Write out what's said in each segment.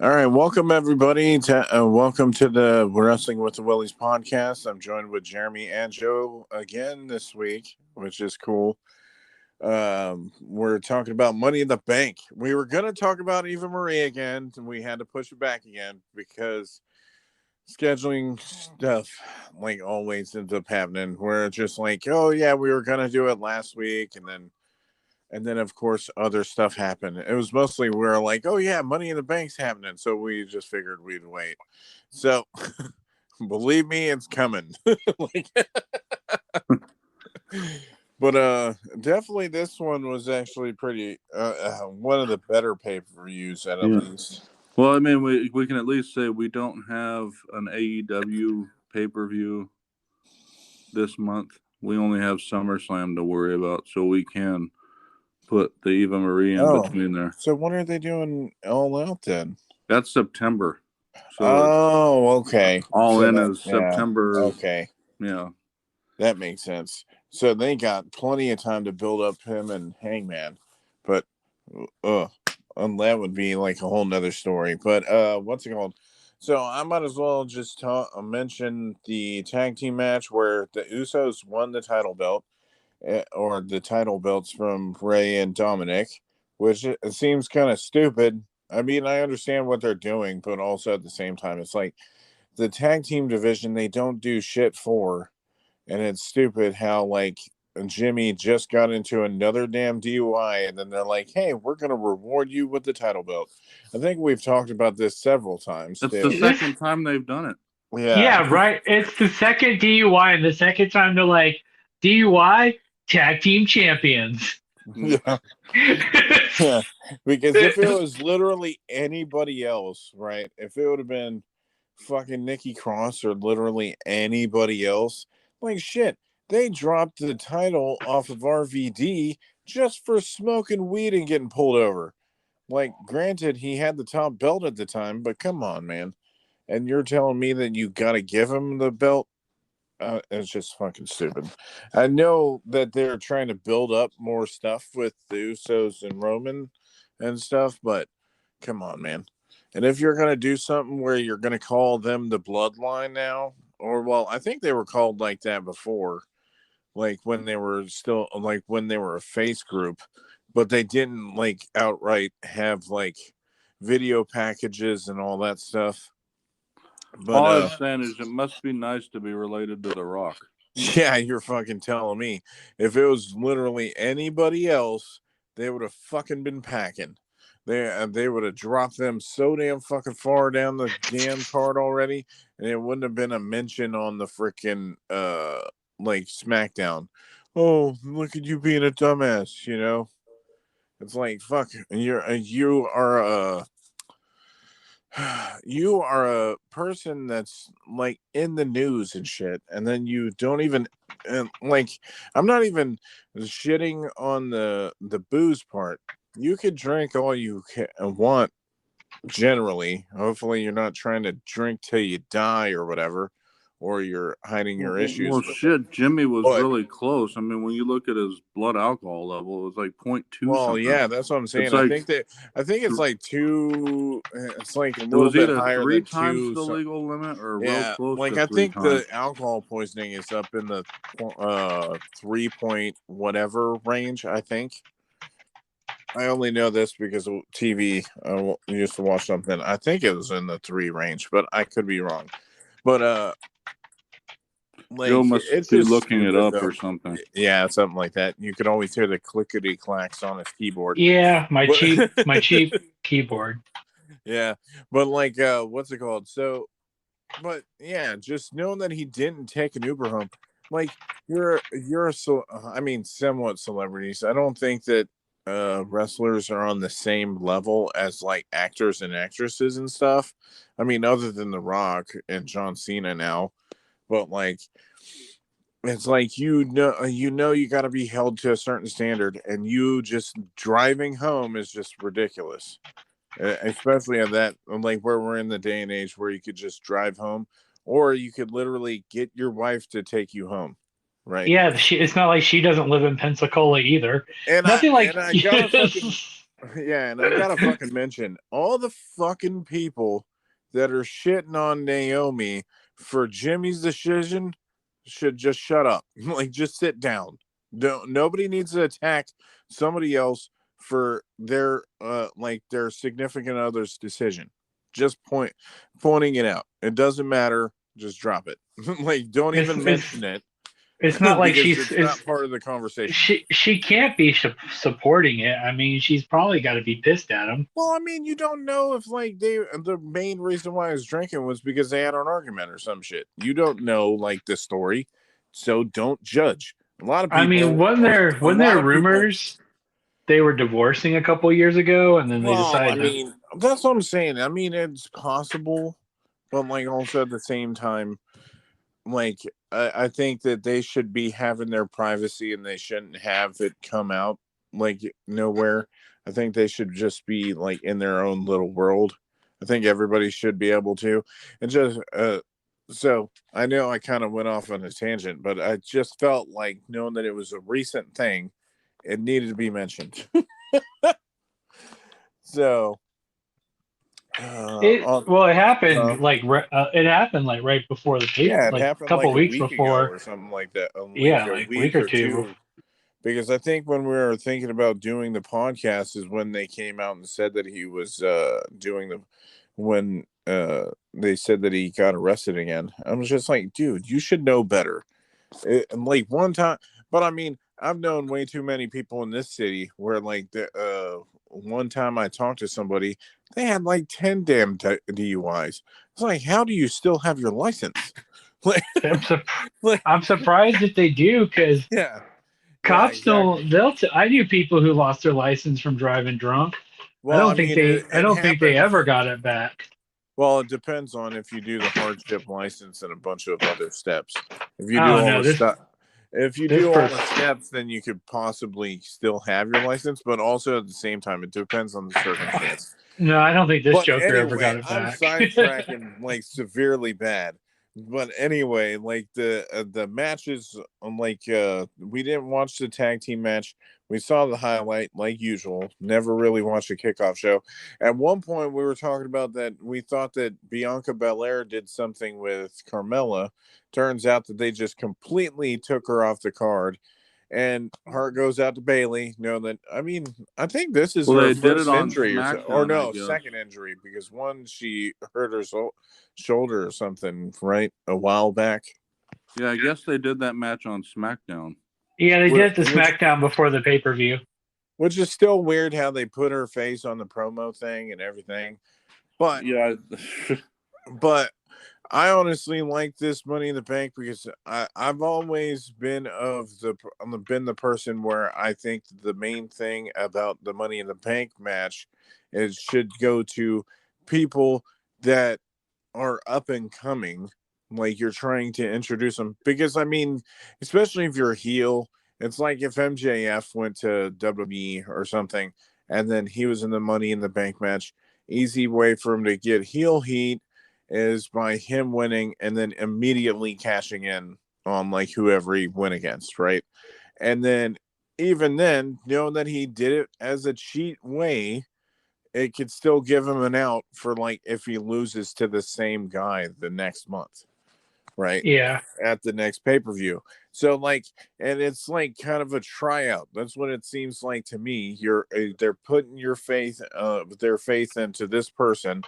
All right, welcome everybody. Welcome to the Wrestling with the Willeys podcast. I'm joined with Jeremy and Joe again this week, which is cool. We're talking about Money in the Bank. We were going to talk about Eva Marie again, and we had to push it back again because scheduling stuff, like always, ends up happening. Where it's just like, oh yeah, we were going to do it last week, and then, of course, other stuff happened. It was mostly we were like, oh, yeah, Money in the Bank's happening. So we just figured we'd wait. So, believe me, it's coming. But definitely this one was actually pretty, one of the better pay-per-views at least. Well, I mean, we can at least say we don't have an AEW pay-per-view this month. We only have SummerSlam to worry about, so we can put the Eva Marie in between there. So when are they doing All Out then? That's September. So okay. All in is September. Okay. Yeah. That makes sense. So they got plenty of time to build up him and Hangman. But that would be like a whole nother story. But what's it called? So I might as well just mention the tag team match where the Usos won the title belt. Or the title belts from Ray and Dominic, which it seems kind of stupid. I mean, I understand what they're doing, but also at the same time, it's like the tag team division, they don't do shit for. And it's stupid how, like, Jimmy just got into another damn DUI, and then they're like, hey, we're going to reward you with the title belt. I think we've talked about this several times. It's the second time they've done it. Yeah, right. It's the second DUI, and the second time they're like, DUI? Tag team champions. Yeah. Yeah. Because if it was literally anybody else, right? If it would have been fucking Nikki Cross or literally anybody else, like shit, they dropped the title off of RVD just for smoking weed and getting pulled over. Like, granted, he had the top belt at the time, but come on, man. And you're telling me that you got to give him the belt? It's just fucking stupid. I know that they're trying to build up more stuff with the Usos and Roman and stuff, but come on, man. And if you're going to do something where you're going to call them the Bloodline now, or, well, I think they were called like that before, like when they were still, like when they were a face group, but they didn't like outright have like video packages and all that stuff. But all I'm saying is it must be nice to be related to The Rock. Yeah, you're fucking telling me. If it was literally anybody else, they would have fucking been packing. They would have dropped them so damn fucking far down the damn card already, and it wouldn't have been a mention on the freaking like SmackDown. Oh, look at you being a dumbass, you know? It's like fuck. You are a person that's like in the news and shit, and then you don't even like. I'm not even shitting on the booze part. You could drink all you want. Generally, hopefully, you're not trying to drink till you die or whatever, or you're hiding your issues. Well, shit, Jimmy was really close. I mean, when you look at his blood alcohol level, it was like 0.2. Well, something. Yeah, that's what I'm saying. Like, I think it's like 2. It's like a little bit higher than 2. 3 times the legal limit, or real close. Like to I think 3 times. the alcohol poisoning is up in the 3 point whatever range. I think. I only know this because of TV. I used to watch something. I think it was in the 3 range, but I could be wrong. But like, Joe must be looking it up or something. Yeah, something like that. You could always hear the clickety clacks on his keyboard. Yeah, my cheap keyboard. Yeah, but like, what's it called? So, but yeah, just knowing that he didn't take an Uber home, like you're somewhat celebrities. I don't think that wrestlers are on the same level as like actors and actresses and stuff. I mean, other than The Rock and John Cena now, but like it's like you got to be held to a certain standard, and you just driving home is just ridiculous, especially at that, like where we're in the day and age where you could just drive home, or you could literally get your wife to take you home. Right. Yeah, it's not like she doesn't live in Pensacola either. And Nothing I Yeah, and I gotta fucking mention all the fucking people that are shitting on Naomi for Jimmy's decision should just shut up. Like, just sit down. Nobody needs to attack somebody else for their their significant other's decision. Just pointing it out. It doesn't matter. Just drop it. Like, don't even mention it. It's not like because it's not part of the conversation. She can't be supporting it. I mean, she's probably got to be pissed at him. Well, I mean, you don't know if like the main reason why I was drinking was because they had an argument or some shit. You don't know like the story, so don't judge. A lot of people. I mean, wasn't there rumors they were divorcing a couple years ago, and then they decided? I mean, that's what I'm saying. I mean, it's possible, but like also at the same time, like I think that they should be having their privacy and they shouldn't have it come out like nowhere. I think they should just be like in their own little world. I think everybody should be able to. And just so I know I kind of went off on a tangent, but I just felt like knowing that it was a recent thing, it needed to be mentioned. So it happened it happened like right before the paper. Yeah, it like happened a couple like weeks a week before ago or something like that. A week or two. Because I think when we were thinking about doing the podcast is when they came out and said that he was when they said that he got arrested again. I was just like, dude, you should know better. Like one time, but I mean, I've known way too many people in this city where like one time I talked to somebody, they had like 10 damn DUIs. It's like, how do you still have your license? Like, I'm surprised if they do, because cops exactly. don't. I knew people who lost their license from driving drunk. Well, I don't think they ever got it back. Well, it depends on if you do the hardship license and a bunch of other steps. If you do all the steps, then you could possibly still have your license, but also at the same time, it depends on the circumstance. No, I don't think this Joker ever got it back. I'm sidetracking like severely bad. But anyway, like the matches, we didn't watch the tag team match. We saw the highlight like usual. Never really watched a kickoff show. At one point, we were talking about that we thought that Bianca Belair did something with Carmella. Turns out that they just completely took her off the card. And heart goes out to Bayley. I think this is her first injury, second injury, because one, she hurt her shoulder or something, right, a while back. Yeah, I guess they did that match on SmackDown. Yeah, they did the SmackDown before the pay-per-view. Which is still weird how they put her face on the promo thing and everything. But yeah, but I honestly like this Money in the Bank because I've always been the person where I think the main thing about the Money in the Bank match is should go to people that are up and coming, like you're trying to introduce them. Because I mean, especially if you're a heel, it's like if MJF went to WWE or something, and then he was in the Money in the Bank match. Easy way for him to get heel heat is by him winning and then immediately cashing in on like whoever he went against, right? And then even then, knowing that he did it as a cheat way, it could still give him an out for like if he loses to the same guy the next month, right? Yeah. At the next pay-per-view. So like, and it's like kind of a tryout. That's what it seems like to me. They're putting their faith into this person.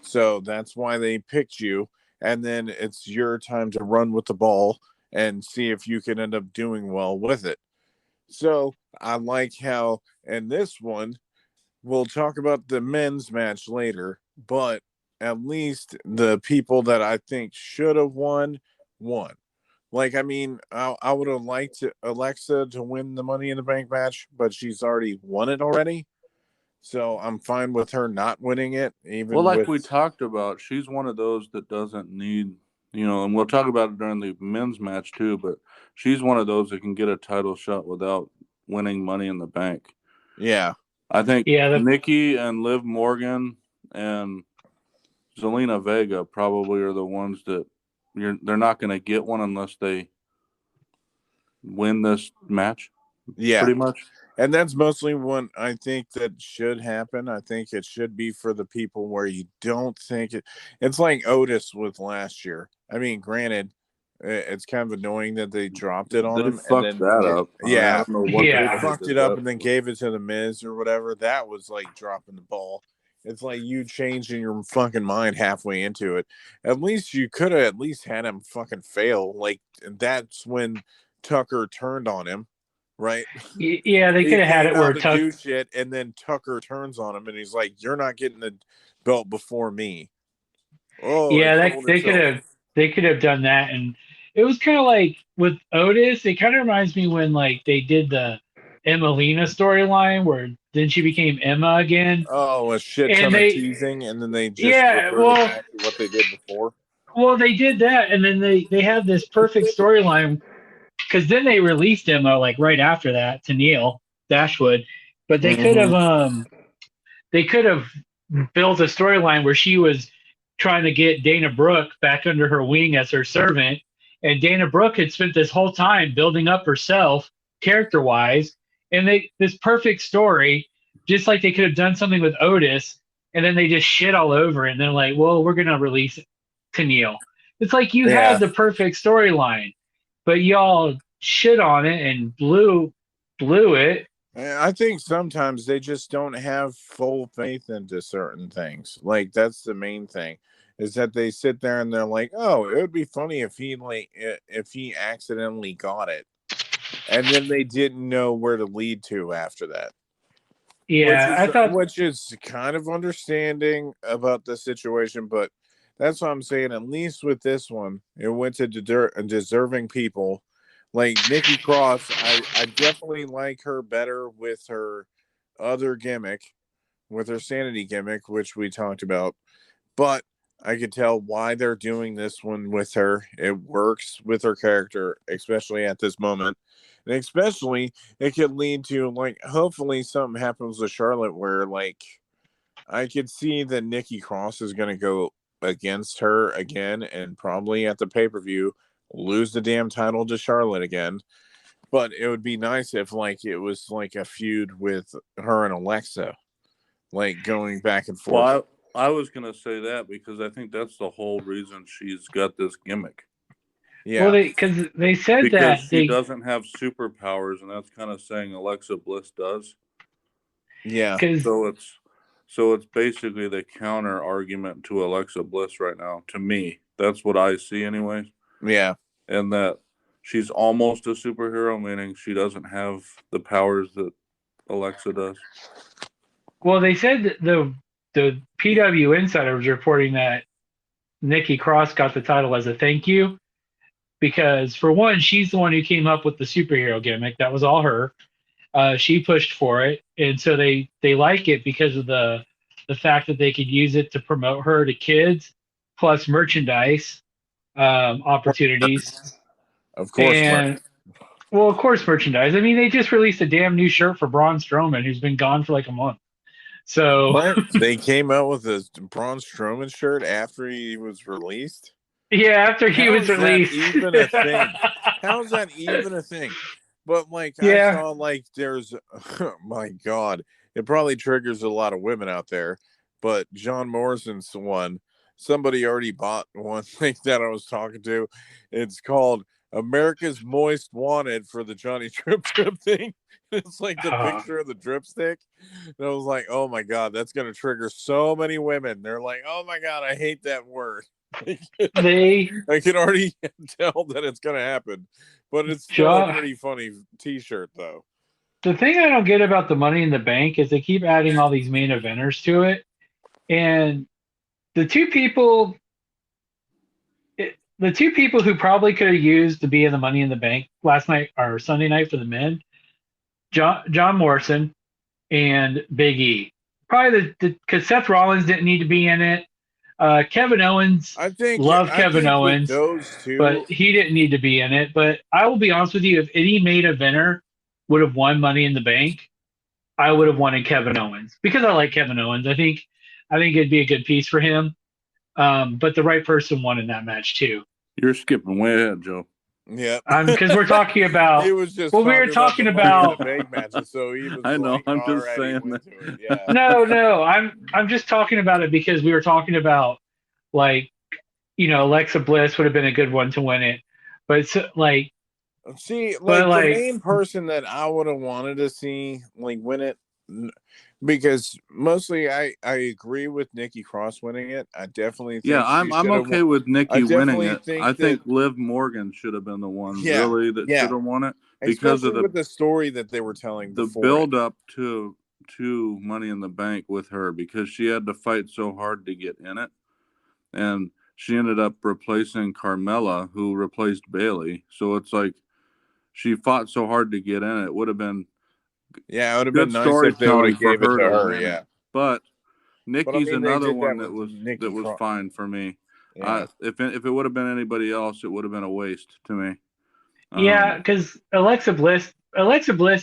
So that's why they picked you. And then it's your time to run with the ball and see if you can end up doing well with it. So I like how, in this one, we'll talk about the men's match later, but at least the people that I think should have won. Like, I mean, I would have liked Alexa to win the Money in the Bank match, but she's already won it already. So I'm fine with her not winning it. We talked about, she's one of those that doesn't need, and we'll talk about it during the men's match too, but she's one of those that can get a title shot without winning Money in the Bank. Yeah. I think Nikki and Liv Morgan and Zelina Vega probably are the ones that they're not going to get one unless they win this match. Yeah. Pretty much. And that's mostly what I think that should happen. I think it should be for the people where you don't think it. It's like Otis with last year. I mean, granted, it's kind of annoying that they dropped it on They him and fucked then that up. I yeah, don't know what Yeah. they the fucked did it up that and then for. gave it to the Miz or whatever. That was like dropping the ball. It's like you changing your fucking mind halfway into it. At least you could have at least had him fucking fail. Like that's when Tucker turned on him, right? Yeah, they He could have had came it where out to Tuck. do shit, and then Tucker turns on him, and he's like, "You're not getting the belt before me." Oh, Yeah, it that told they could itself. have done that, and it was kind of like with Otis. It kind of reminds me when like they did the Emelina storyline where then she became Emma again, Oh, a shit and ton of they teasing, and then they just yeah, reverted back to what they did before. they did that, and then they had this perfect storyline because then they released Emma like right after that to Neil Dashwood, but they could have built a storyline where she was trying to get Dana Brooke back under her wing as her servant, and Dana Brooke had spent this whole time building up herself character wise, and this perfect story, just like they could have done something with Otis, and then they just shit all over it, and they're like, well, we're gonna release it to Neil. It's like you Yeah, had the perfect storyline, but y'all shit on it and blew it. I think sometimes they just don't have full faith into certain things. Like that's the main thing, is that they sit there and they're like, "Oh, it would be funny if he accidentally got it," and then they didn't know where to lead to after that. Yeah, I thought Which is kind of understanding about the situation, but that's what I'm saying. At least with this one, it went to deserving people. Like Nikki Cross, I definitely like her better with her other gimmick, with her sanity gimmick, which we talked about. But I could tell why they're doing this one with her. It works with her character, especially at this moment. And especially it could lead to like hopefully something happens with Charlotte where like I could see that Nikki Cross is gonna go against her again and probably at the pay-per-view lose the damn title to Charlotte again. But it would be nice if like it was like a feud with her and Alexa, like going back and forth. Well, I was gonna say that because I think that's the whole reason she's got this gimmick. Yeah. well, because they said Because that she doesn't have superpowers, and that's kind of saying Alexa Bliss does. Yeah. So it's basically the counter argument to Alexa Bliss right now. To me, that's what I see, anyways. Yeah. And that she's almost a superhero, meaning she doesn't have the powers that Alexa does. Well, they said that the PW Insider was reporting that Nikki Cross got the title as a thank you because, for one, she's the one who came up with the superhero gimmick. That was all her. She pushed for it, and so they like it because of the fact that they could use it to promote her to kids, plus merchandise opportunities. Of course. And well, of course, merchandise. I mean, they just released a damn new shirt for Braun Strowman, who's been gone for like a month. So what? They came out with a Braun Strowman shirt after he was released? yeah, after he How was is that released. even a thing? How is that even a thing? But like Yeah. I saw like there's my God, it probably triggers a lot of women out there. But John Morrison's one. Somebody already bought one thing that I was talking to. It's called America's Moist Wanted for the Johnny Drip Drip thing. It's like the picture of the dripstick. And I was like, oh my God, that's going to trigger so many women. They're like, oh my God, I hate that word. I can already tell that it's going to happen. But it's still a pretty funny t-shirt, though. The thing I don't get about the Money in the Bank is they keep adding all these main eventers to it. And the two people who probably could have used to be in the Money in the Bank last night or Sunday night for the men, John Morrison and Big E. Probably because Seth Rollins didn't need to be in it. Kevin Owens, Kevin Owens, those two, but he didn't need to be in it. But I will be honest with you, if any main eventer would have won Money in the Bank, I would have wanted Kevin Owens because I like Kevin Owens. I think it'd be a good piece for him. But the right person won in that match too. You're skipping way ahead, Joe. Yeah, because we're talking about. he was just Well, we were talking talking about about. the bank matches, so he was I know. like, I'm all just right, he saying went that. to it. Yeah. No, I'm just talking about it because we were talking about like Alexa Bliss would have been a good one to win it, but it's like. See, But like the main person that I would have wanted to see like win it, because mostly I agree with Nikki Cross winning it. I definitely think I'm okay with Nikki winning it. I think Liv Morgan should have been the one really that should have won it because especially with the story that they were telling. The build up to Money in the Bank with her, because she had to fight so hard to get in it, and she ended up replacing Carmella, who replaced Bayley. So it's like she fought so hard to get in it. It would have been it would have been nice if they would have gave it to her. Yeah, but Nikki's another one that was fine for me. Yeah. If it would have been anybody else, it would have been a waste to me. Yeah, because Alexa Bliss,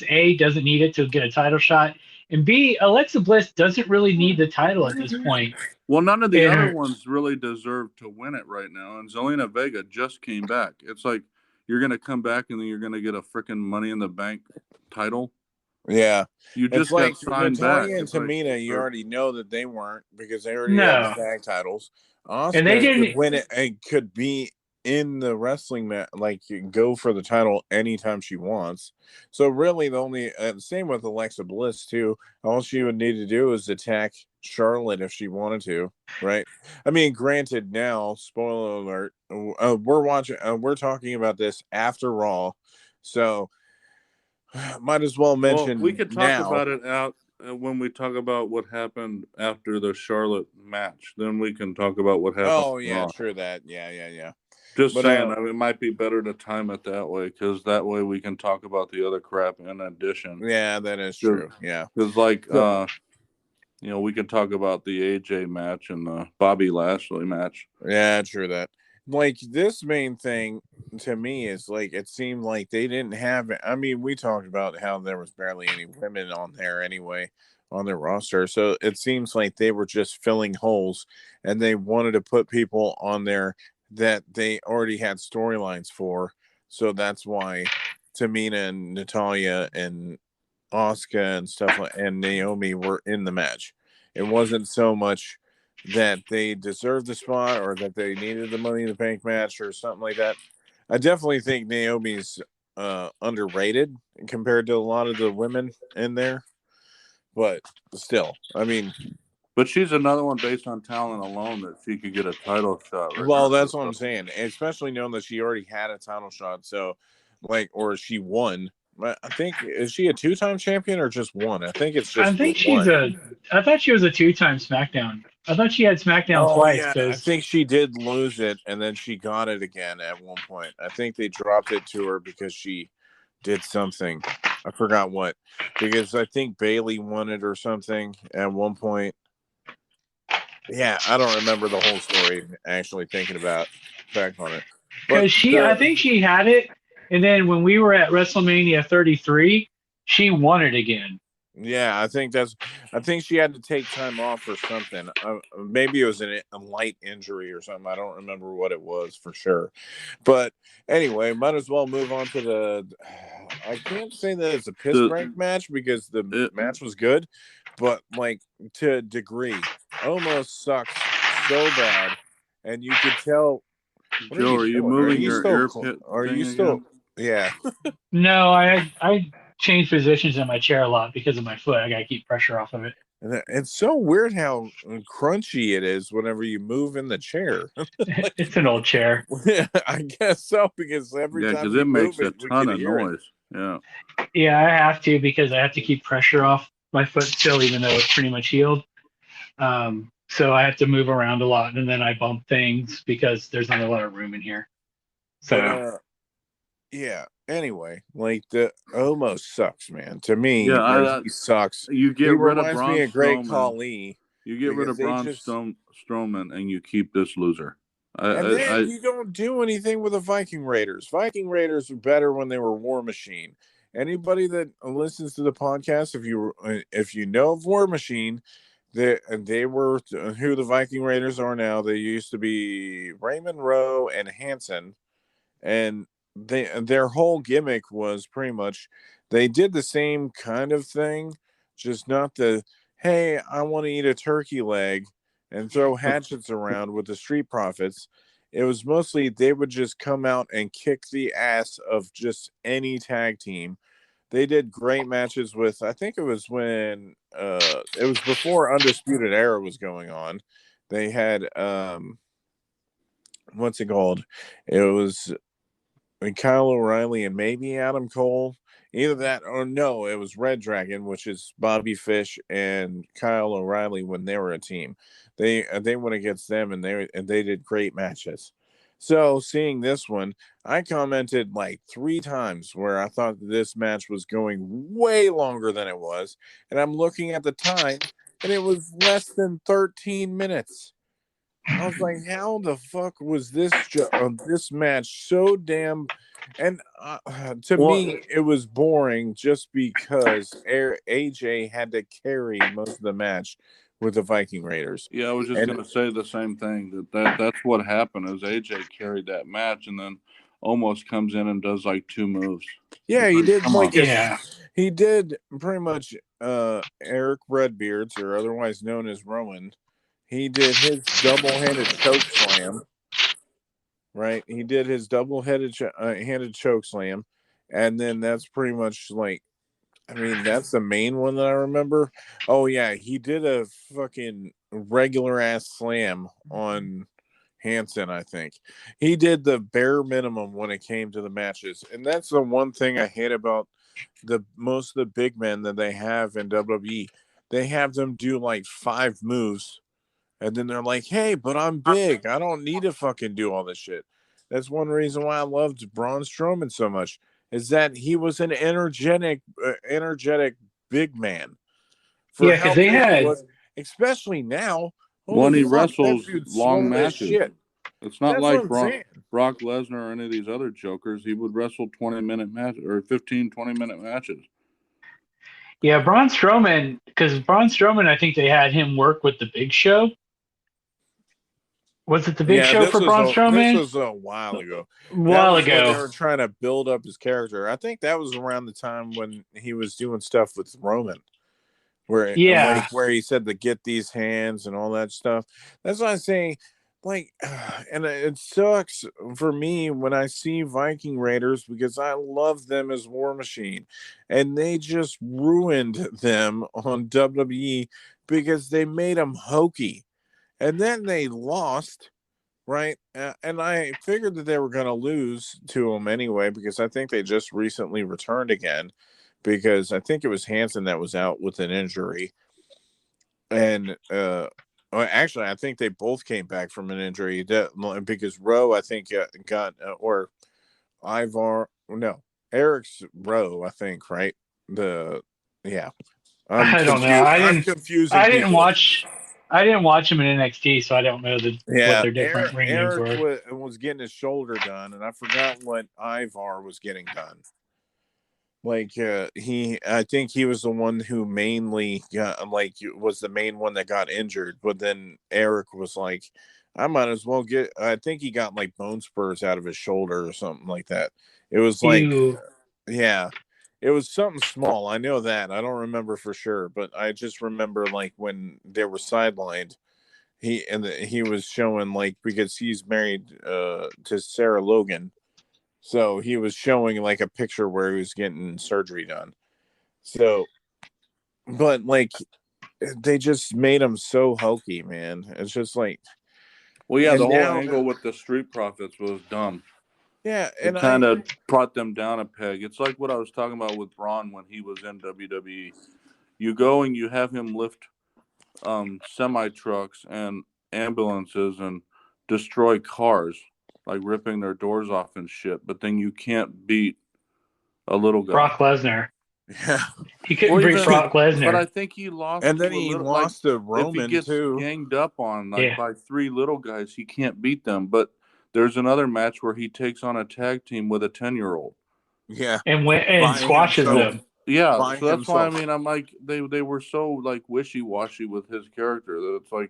A, doesn't need it to get a title shot, and B, Alexa Bliss doesn't really need the title at this point. Well, none of the other ones really deserve to win it right now, and Zelina Vega just came back. It's like you're going to come back and then you're going to get a freaking Money in the Bank title. Yeah, you just got signed Natalia back. And Tamina, you already know that they weren't, because they already had the tag titles. Asuka and they didn't could win it and could be in the wrestling match, like go for the title anytime she wants. So really, the only same with Alexa Bliss too. All she would need to do is attack Charlotte if she wanted to, right? I mean, granted, now spoiler alert, we're talking about this after Raw, so might as well mention. Well, we could talk about it out when we talk about what happened after the Charlotte match. Then we can talk about what happened. Oh yeah, true that. Yeah. Just saying, it might be better to time it that way, because that way we can talk about the other crap in addition. Yeah, that is true. Yeah, because we can talk about the AJ match and the Bobby Lashley match. Yeah, true that. Like, this main thing to me is like, it seemed like they didn't have. I mean, we talked about how there was barely any women on there anyway on their roster, so it seems like they were just filling holes, and they wanted to put people on there that they already had storylines for. So that's why Tamina and Natalia and Asuka and stuff and Naomi were in the match. It wasn't so much that they deserved the spot or that they needed the Money in the Bank match or something like that. I definitely think Naomi's underrated compared to a lot of the women in there. But still, I mean, but she's another one based on talent alone that she could get a title shot. Well, that's what I'm saying, especially knowing that she already had a title shot. So, or she won. I think, is she a 2-time champion or just one? I think it's just. I thought she was a 2-time SmackDown. I thought she had SmackDown twice. Yeah, I think she did lose it, and then she got it again at one point. I think they dropped it to her because she did something. I forgot what, because I think Bayley won it or something at one point. Yeah, I don't remember the whole story, actually thinking back on it. Because I think she had it, and then when we were at WrestleMania 33, she won it again. Yeah, I think she had to take time off or something. Maybe it was a light injury or something. I don't remember what it was for sure. But anyway, might as well move on to I can't say that it's a piss break match because the match was good, but like, to a degree, almost sucks so bad, and you could tell. Joe, are you moving your ear pit? Are you still? Yeah. No, I change positions in my chair a lot because of my foot. I gotta keep pressure off of it. It's so weird how crunchy it is whenever you move in the chair. It's an old chair. I guess so, because every time it makes a ton of noise. Yeah, I have to, because I have to keep pressure off my foot still, even though it's pretty much healed. So I have to move around a lot, and then I bump things because there's not a lot of room in here. So yeah. Anyway, like, the Omos sucks, man. To me, he sucks. You get rid of Braun me a great Strowman. Khali. You get rid of Braun Strowman, and you keep this loser. Then you don't do anything with the Viking Raiders. Viking Raiders were better when they were War Machine. Anybody that listens to the podcast, if you know of War Machine, they were who the Viking Raiders are now. They used to be Raymond Rowe and Hanson, and their whole gimmick was pretty much they did the same kind of thing, just not the hey, I want to eat a turkey leg and throw hatchets around with the Street Profits. It was mostly they would just come out and kick the ass of just any tag team. They did great matches with, I think it was when it was before Undisputed Era was going on. They had what's it called? It was Kyle O'Reilly and maybe Adam Cole. Either that or no, it was Red Dragon, which is Bobby Fish and Kyle O'Reilly when they were a team. They went against them and they did great matches. So seeing this one, I commented like 3 times where I thought this match was going way longer than it was, and I'm looking at the time and it was less than 13 minutes. I was like, how the fuck was this this match so damn? And to me, it was boring just because AJ had to carry most of the match with the Viking Raiders. Yeah, I was just going to say the same thing. That's what happened is AJ carried that match, and then Omos comes in and does like 2 moves. Yeah, he did Yeah. He did pretty much Eric Redbeards, or otherwise known as Rowan. He did his double-handed choke slam, right? He did his double-handed choke slam, and then that's pretty much like, I mean, that's the main one that I remember. Oh yeah, he did a fucking regular-ass slam on Hansen, I think. He did the bare minimum when it came to the matches, and that's the one thing I hate about most of the big men that they have in WWE. They have them do like 5 moves. And then they're like, hey, but I'm big. I don't need to fucking do all this shit. That's one reason why I loved Braun Strowman so much, is that he was an energetic big man. Yeah, because they had, especially now, when he wrestles long matches. Shit. It's not like Brock Lesnar or any of these other jokers. He would wrestle 20-minute matches or 15, 20-minute matches. Yeah, Braun Strowman, because Braun Strowman, I think they had him work with the Big Show. Was it the Big Show for Braun Strowman? This was a while ago. When they were trying to build up his character. I think that was around the time when he was doing stuff with Roman, where he said to get these hands and all that stuff. That's why I'm saying, like, and it sucks for me when I see Viking Raiders because I love them as War Machine, and they just ruined them on WWE because they made them hokey. And then they lost, right? And I figured that they were going to lose to them anyway because I think they just recently returned again because I think it was Hansen that was out with an injury. And actually, I think they both came back from an injury because Rowe, I think, got or Ivar. No, Eric's Rowe, I think, right? I don't know. I didn't watch him in NXT, so I don't know what their different ring names were. Eric was getting his shoulder done, and I forgot what Ivar was getting done. Like I think he was the one who mainly was the main one that got injured. But then Eric was like, I might as well get. I think he got like bone spurs out of his shoulder or something like that. It was like, yeah. It was something small. I know that. I don't remember for sure, but I just remember like when they were sidelined, he was showing like because he's married to Sarah Logan, so he was showing like a picture where he was getting surgery done. So, but like they just made him so hokey, man. It's just like, well, yeah, the whole angle with the Street Profits was dumb. Yeah, and it kind of brought them down a peg. It's like what I was talking about with Braun when he was in WWE. You go and you have him lift semi-trucks and ambulances and destroy cars, like ripping their doors off and shit, but then you can't beat a little guy. Brock Lesnar. Yeah. He couldn't beat Brock Lesnar. But I think he lost. And then he lost to Roman, if he gets too. ganged up on by 3 little guys, he can't beat them. But there's another match where he takes on a tag team with a 10-year-old. Yeah. And squashes them. Yeah. So that's why, I mean, I'm like, they were so, like, wishy-washy with his character that it's like,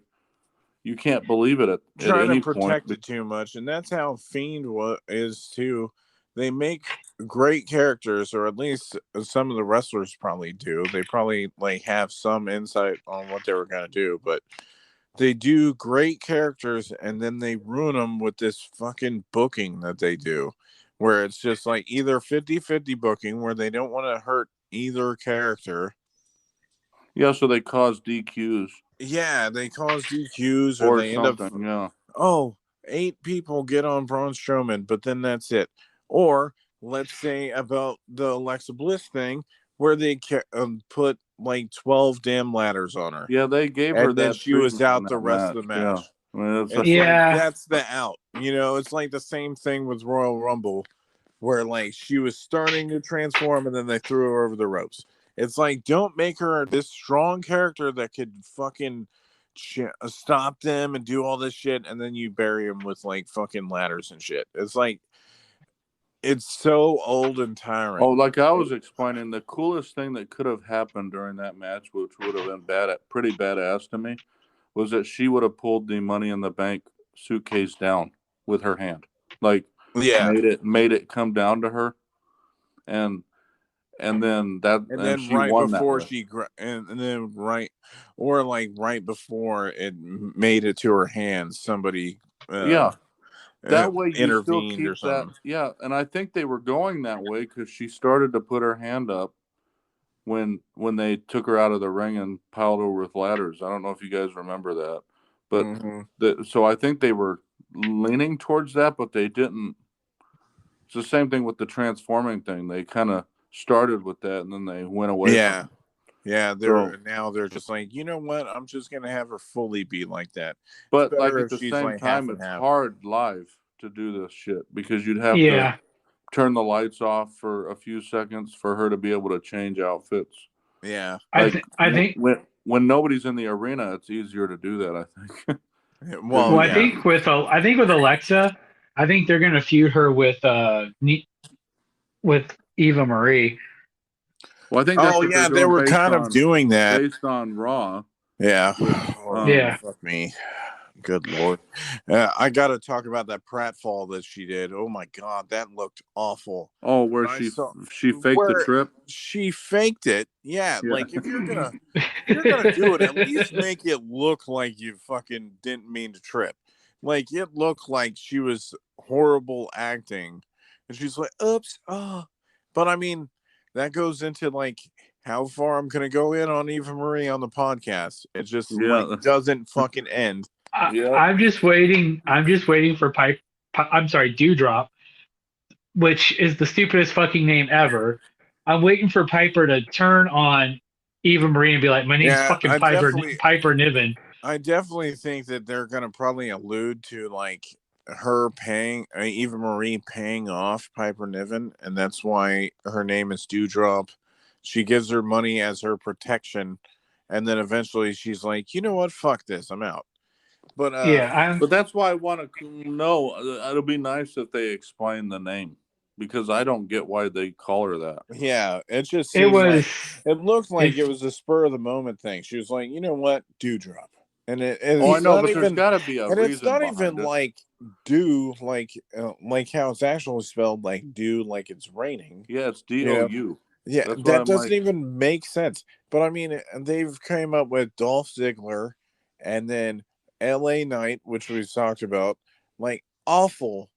you can't believe it at any point. Trying to protect it too much. And that's how Fiend is, too. they make great characters, or at least some of the wrestlers probably do. They probably like have some insight on what they were going to do, but they do great characters and then they ruin them with this fucking booking that they do, where it's just like either 50-50 booking where they don't want to hurt either character. Yeah, so they cause DQs. Yeah, they cause DQs or they something. end up, Yeah. oh, 8 people get on Braun Strowman, but then that's it. Or let's say about the Alexa Bliss thing, where they put like 12 damn ladders on her. Yeah, they gave her And then that she was treatment out in the that rest of the match. Yeah. I mean, It's like, that's the out. You know, it's like the same thing with Royal Rumble, where like she was starting to transform and then they threw her over the ropes. It's like, don't make her this strong character that could fucking stop them and do all this shit, and then you bury them with like fucking ladders and shit. It's like, it's so old and tiring. Oh, like I was explaining, the coolest thing that could have happened during that match, which would have been pretty badass to me, was that she would have pulled the Money in the Bank suitcase down with her hand, like made it come down to her, and then she right won before that she and then right before it made it to her hands, somebody that way you intervened still keep or something. that, and I think they were going that way because she started to put her hand up when they took her out of the ring and piled her with ladders. I don't know if you guys remember that, but so I think they were leaning towards that, but they didn't. It's the same thing with the transforming thing. They kind of started with that and then they went away. Yeah. Yeah, they're just like, you know what? I'm just gonna have her fully be like that. But like at the same time, it's hard live to do this shit because you'd have to turn the lights off for a few seconds for her to be able to change outfits. Yeah, like, I think when nobody's in the arena, it's easier to do that. I think. I think with Alexa, I think they're gonna feud her with Eva Marie. Well, I think that's they were kind of doing that based on Raw. Yeah. Yeah. Fuck me. Good Lord. I got to talk about that pratfall that she did. Oh my God, that looked awful. Oh, where she faked the trip? She faked it. Yeah. Like if you're gonna do it, at least make it look like you fucking didn't mean to trip. Like it looked like she was horrible acting. And she's like, oops, but I mean, that goes into like how far I'm gonna go in on Eva Marie on the podcast. It just like doesn't fucking end. I'm just waiting for Dewdrop, which is the stupidest fucking name ever. I'm waiting for Piper to turn on Eva Marie and be like, my name's fucking Piper Niven. I definitely think that they're gonna probably allude to like her paying Eva Marie paying off Piper Niven, and that's why her name is Dewdrop. She gives her money as her protection, and then eventually she's like, you know what, fuck this, I'm out. But but that's why I want to know. It'll be nice if they explain the name because I don't get why they call her that. Yeah, it just seemed it looked like it was a spur of the moment thing. She was like, you know what, Dewdrop. And I know, but there's got to be a reason. And it's not even like dew, like how it's actually spelled, like dew, like it's raining. Yeah, it's D-O-U. Yeah, that doesn't even make sense. But I mean, they've came up with Dolph Ziggler, and then LA Knight, which we've talked about, like awful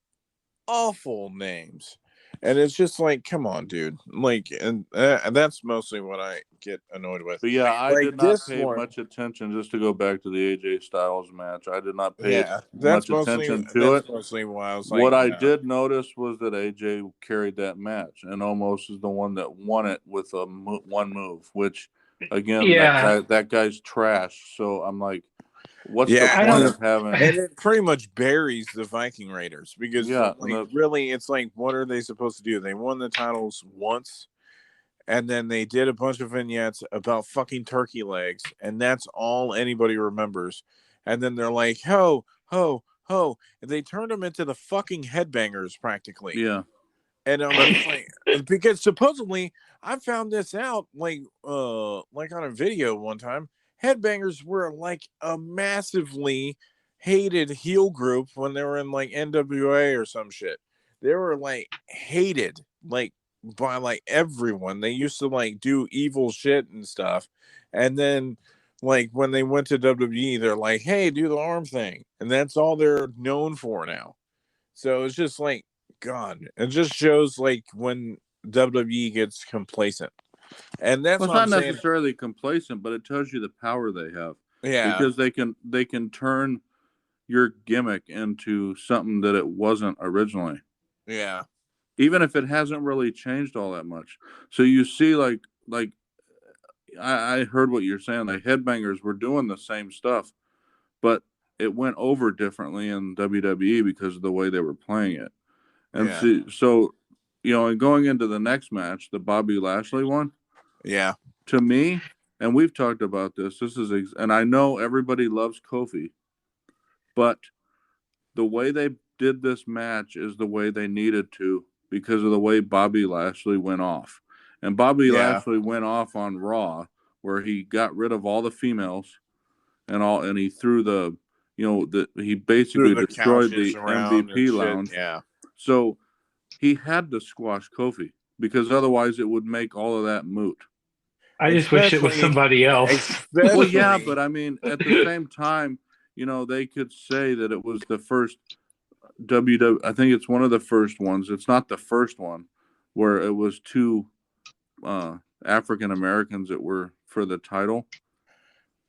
names. And it's just like, come on, dude. Like, and that's mostly what I get annoyed with. But yeah, I did not pay much attention. Just to go back to the AJ Styles match, I did not pay much attention to it. Mostly why I was like, what I did notice was that AJ carried that match, and Omos is the one that won it with one move. Which, again, that guy's trash. So I'm like, what's the point of having? And it pretty much buries the Viking Raiders because really, it's like, what are they supposed to do? They won the titles once, and then they did a bunch of vignettes about fucking turkey legs, and that's all anybody remembers. And then they're like, ho, ho, ho, and they turned them into the fucking headbangers practically. Yeah. And I'm just like, because supposedly I found this out like on a video one time. Headbangers were like a massively hated heel group when they were in like NWA or some shit. they were like hated like by like everyone. They used to like do evil shit and stuff, and then like when they went to WWE, they're like, "Hey, do the arm thing," and that's all they're known for now. So it's just like, God, it just shows like when WWE gets complacent, and that's Well, it's what I'm not saying. necessarily complacent, but it tells you the power they have. Yeah, Because they can turn your gimmick into something that it wasn't originally. yeah, Even if it hasn't really changed all that much. So you see, like I heard what you're saying. Like headbangers were doing the same stuff, but it went over differently in WWE because of the way they were playing it. And yeah, so and going into the next match, the Bobby Lashley one, yeah, to me, and we've talked about this. This is, and I know everybody loves Kofi, but the way they did this match is the way they needed to because of the way Bobby Lashley went off. And Bobby yeah. Lashley went off on Raw where he got rid of all the females and he threw he basically Threw the destroyed couches the around and MVP shit. lounge. Yeah, So he had to squash Kofi because otherwise it would make all of that moot. I just wish it was somebody else. Well, yeah, but I mean, at the same time, they could say that it was the first I think it's one of the first ones. It's not the first one where it was two African Americans that were for the title.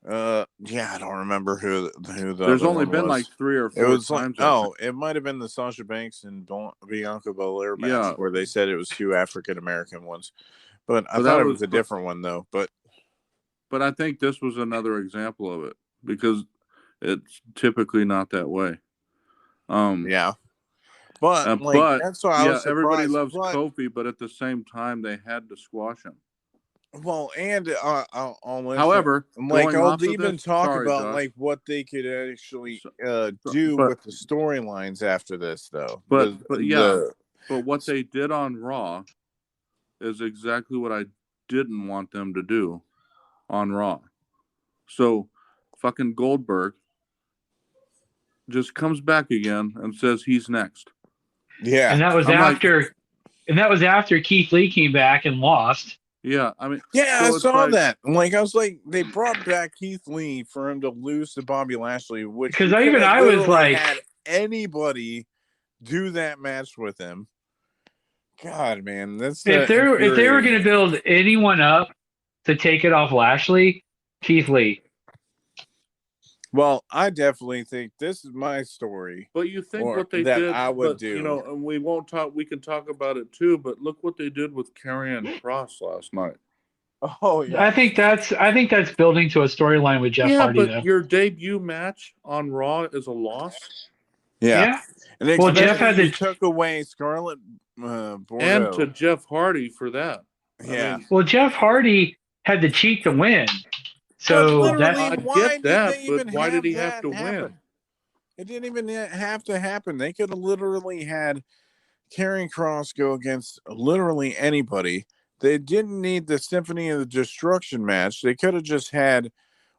yeah, I don't remember who the There's other only one been was. like 3 or 4 It was times. like, it might have been the Sasha Banks and Bianca Belair match where they said it was 2 African American ones, but I thought it was a different one though. But I think this was another example of it because it's typically not that way. Yeah, but that's why I was surprised. Everybody loves Kofi, but at the same time, they had to squash him. Well, and however, I'll even talk about Josh, like what they could actually do with the storylines after this, though. But what they did on Raw is exactly what I didn't want them to do on Raw. So, fucking Goldberg just comes back again and says he's next. Yeah, and that was after Keith Lee came back and lost. Yeah, I mean, I saw that. I was like, they brought back Keith Lee for him to lose to Bobby Lashley, which because I was like, had anybody do that match with him. God, man, that's if they were going to build anyone up to take it off Lashley, Keith Lee. Well, I definitely think this is my story. But you think what they did, I would do. And we won't talk. We can talk about it too. But look what they did with Karrion Kross last night. Oh yeah, I think that's building to a storyline with Jeff Hardy. Yeah, but your debut match on Raw is a loss. Yeah. And well, Jeff took away Scarlett Bordeaux. And to Jeff Hardy for that. Yeah. Well, Jeff Hardy had to cheat to win. So I get that, but why did he have to win? It didn't even have to happen. They could have literally had Karrion Kross go against literally anybody. They didn't need the Symphony of the Destruction match. They could have just had,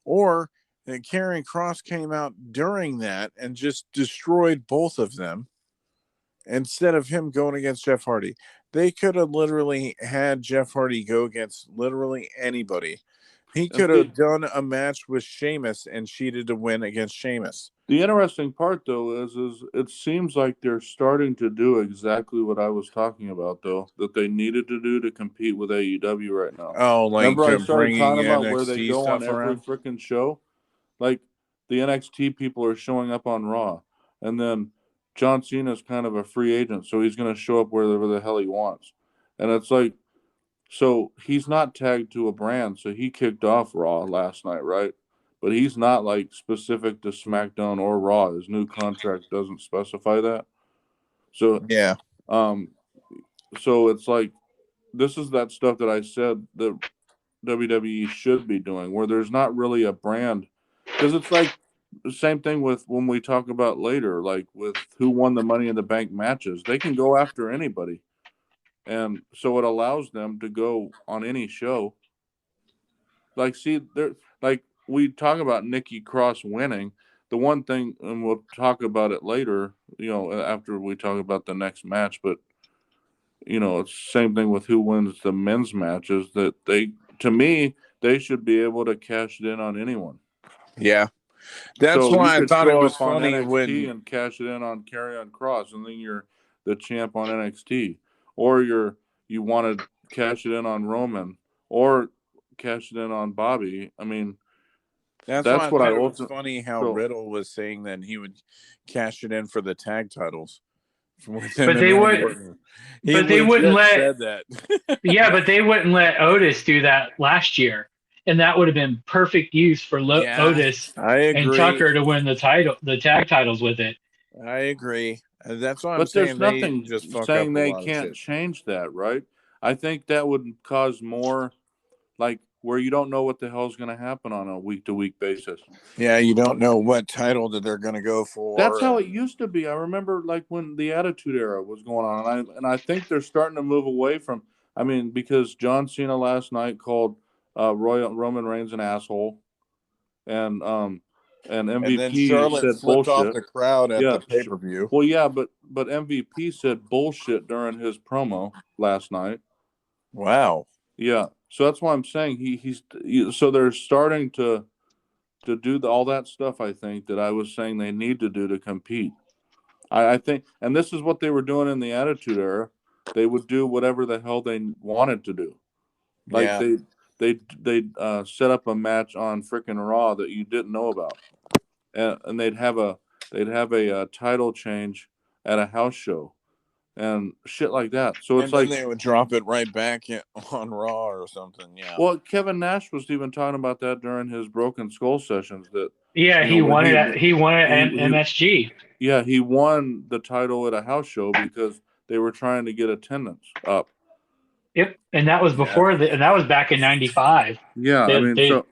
or Karrion Kross came out during that and just destroyed both of them instead of him going against Jeff Hardy. They could have literally had Jeff Hardy go against literally anybody. He could have done a match with Sheamus and cheated to win against Sheamus. The interesting part, though, is it seems like they're starting to do exactly what I was talking about, though, that they needed to do to compete with AEW right now. Oh, like remember I started talking about NXT where they go on every freaking show? Like, the NXT people are showing up on Raw, and then John Cena's kind of a free agent, so he's going to show up wherever the hell he wants. And it's like, so he's not tagged to a brand, so he kicked off Raw last night, right? But he's not like specific to SmackDown or Raw. His new contract doesn't specify that. So yeah. So it's like this is that stuff that I said that WWE should be doing, where there's not really a brand, because it's like the same thing with when we talk about later, like with who won the Money in the Bank matches. They can go after anybody. And so it allows them to go on any show. Like, see, we talk about Nikki Cross winning. The one thing, and we'll talk about it later, after we talk about the next match, but it's the same thing with who wins the men's matches. That to me, they should be able to cash it in on anyone. Yeah, that's so why you I could thought it show was up on funny NXT when and cash it in on Karrion Kross, and then you're the champ on NXT, or you want to cash it in on Roman, or cash it in on Bobby. I mean, that's why I what thought I it was also funny how Riddle was saying that he would cash it in for the tag titles. But they would. But they wouldn't let. Said that. Yeah, but they wouldn't let Otis do that last year, and that would have been perfect use for Otis and Tucker to win the tag titles with it. I agree. That's why I'm but saying. There's nothing just saying they can't change that, right? I think that would cause more, like, where you don't know what the hell's going to happen on a week-to-week basis. Yeah, you don't know what title that they're going to go for. That's how it used to be. I remember, like, when the Attitude Era was going on, and I think they're starting to move away from. I mean, because John Cena last night called Roman Reigns an asshole, and MVP and then Charlotte said flipped bullshit. off the crowd at the pay-per-view. Well, yeah, but MVP said bullshit during his promo last night. Wow. Yeah, so that's why I'm saying so they're starting to do all that stuff. I think that I was saying they need to do to compete. I think, and this is what they were doing in the Attitude Era. They would do whatever the hell they wanted to do. Like they set up a match on frickin' Raw that you didn't know about, and they'd have a title change at a house show, and shit like that. So it's like they would drop it right back on Raw or something. Yeah. Well, Kevin Nash was even talking about that during his Broken Skull sessions. That he won it. He won it at MSG. Yeah, he won the title at a house show because they were trying to get attendance up. Yep, and that was before and that was back in '95. Yeah, so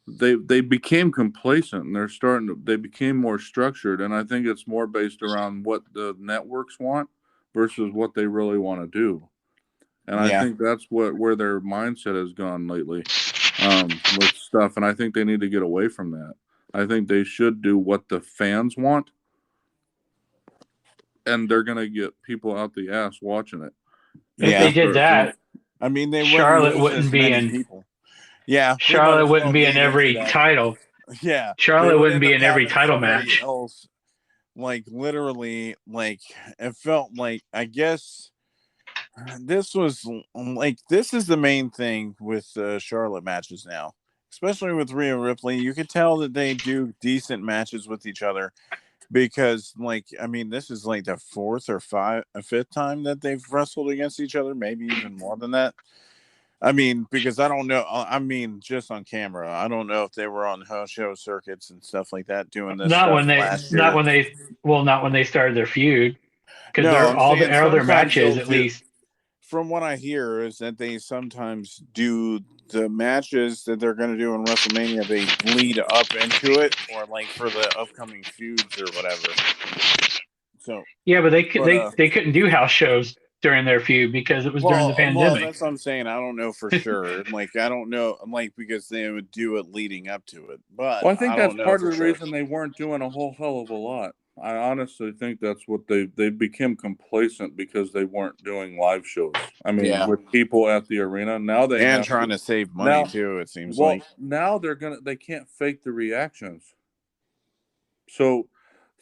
they became complacent, and they became more structured, and I think it's more based around what the networks want versus what they really want to do. And I think that's where their mindset has gone lately with stuff, and I think they need to get away from that. I think they should do what the fans want, and they're going to get people out the ass watching it. If they did that, I mean, Charlotte wouldn't be in people. Yeah, Charlotte wouldn't be in every title. Yeah, Charlotte wouldn't be in every title match. Else, like literally, like it felt like I guess this is the main thing with Charlotte matches now, especially with Rhea Ripley. You could tell that they do decent matches with each other. Because, this is like the fourth or fifth time that they've wrestled against each other, maybe even more than that. Because I don't know. Just on camera, I don't know if they were on house show circuits and stuff like that doing this. Not when they started their feud. Because all the other matches, at least. From what I hear, is that they sometimes do the matches that they're going to do in WrestleMania. They lead up into it, or like for the upcoming feuds or whatever. So yeah, but they couldn't do house shows during their feud because it was during the pandemic. Well, that's what I'm saying. I don't know for sure. I don't know. Because they would do it leading up to it. But I think that's part of the reason they weren't doing a whole hell of a lot. I honestly think that's what they became complacent because they weren't doing live shows. With people at the arena now trying to save money too. It seems like now they can't fake the reactions. So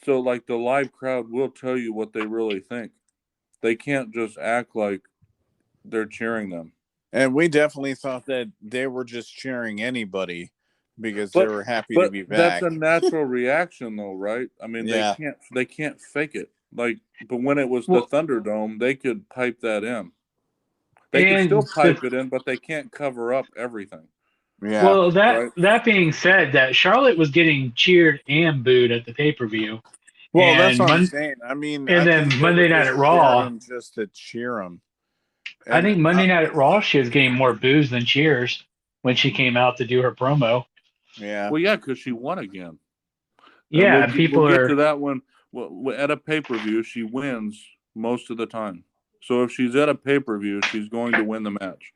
like the live crowd will tell you what they really think. They can't just act like they're cheering them. And we definitely thought that they were just cheering anybody. Because they were happy to be back. That's a natural reaction, though, right? They can't fake it. But when it was the Thunderdome, they could pipe that in. They can still pipe it in, but they can't cover up everything. Yeah. Well, that being said, that Charlotte was getting cheered and booed at the pay-per-view. Well, that's what I'm saying. And then Monday Night at Raw, just to cheer them. I think Monday Night at Raw, she was getting more boos than cheers when she came out to do her promo. Yeah. Well, yeah, because she won again. Yeah, we'll get to that one. Well, at a pay-per-view, she wins most of the time. So if she's at a pay-per-view, she's going to win the match.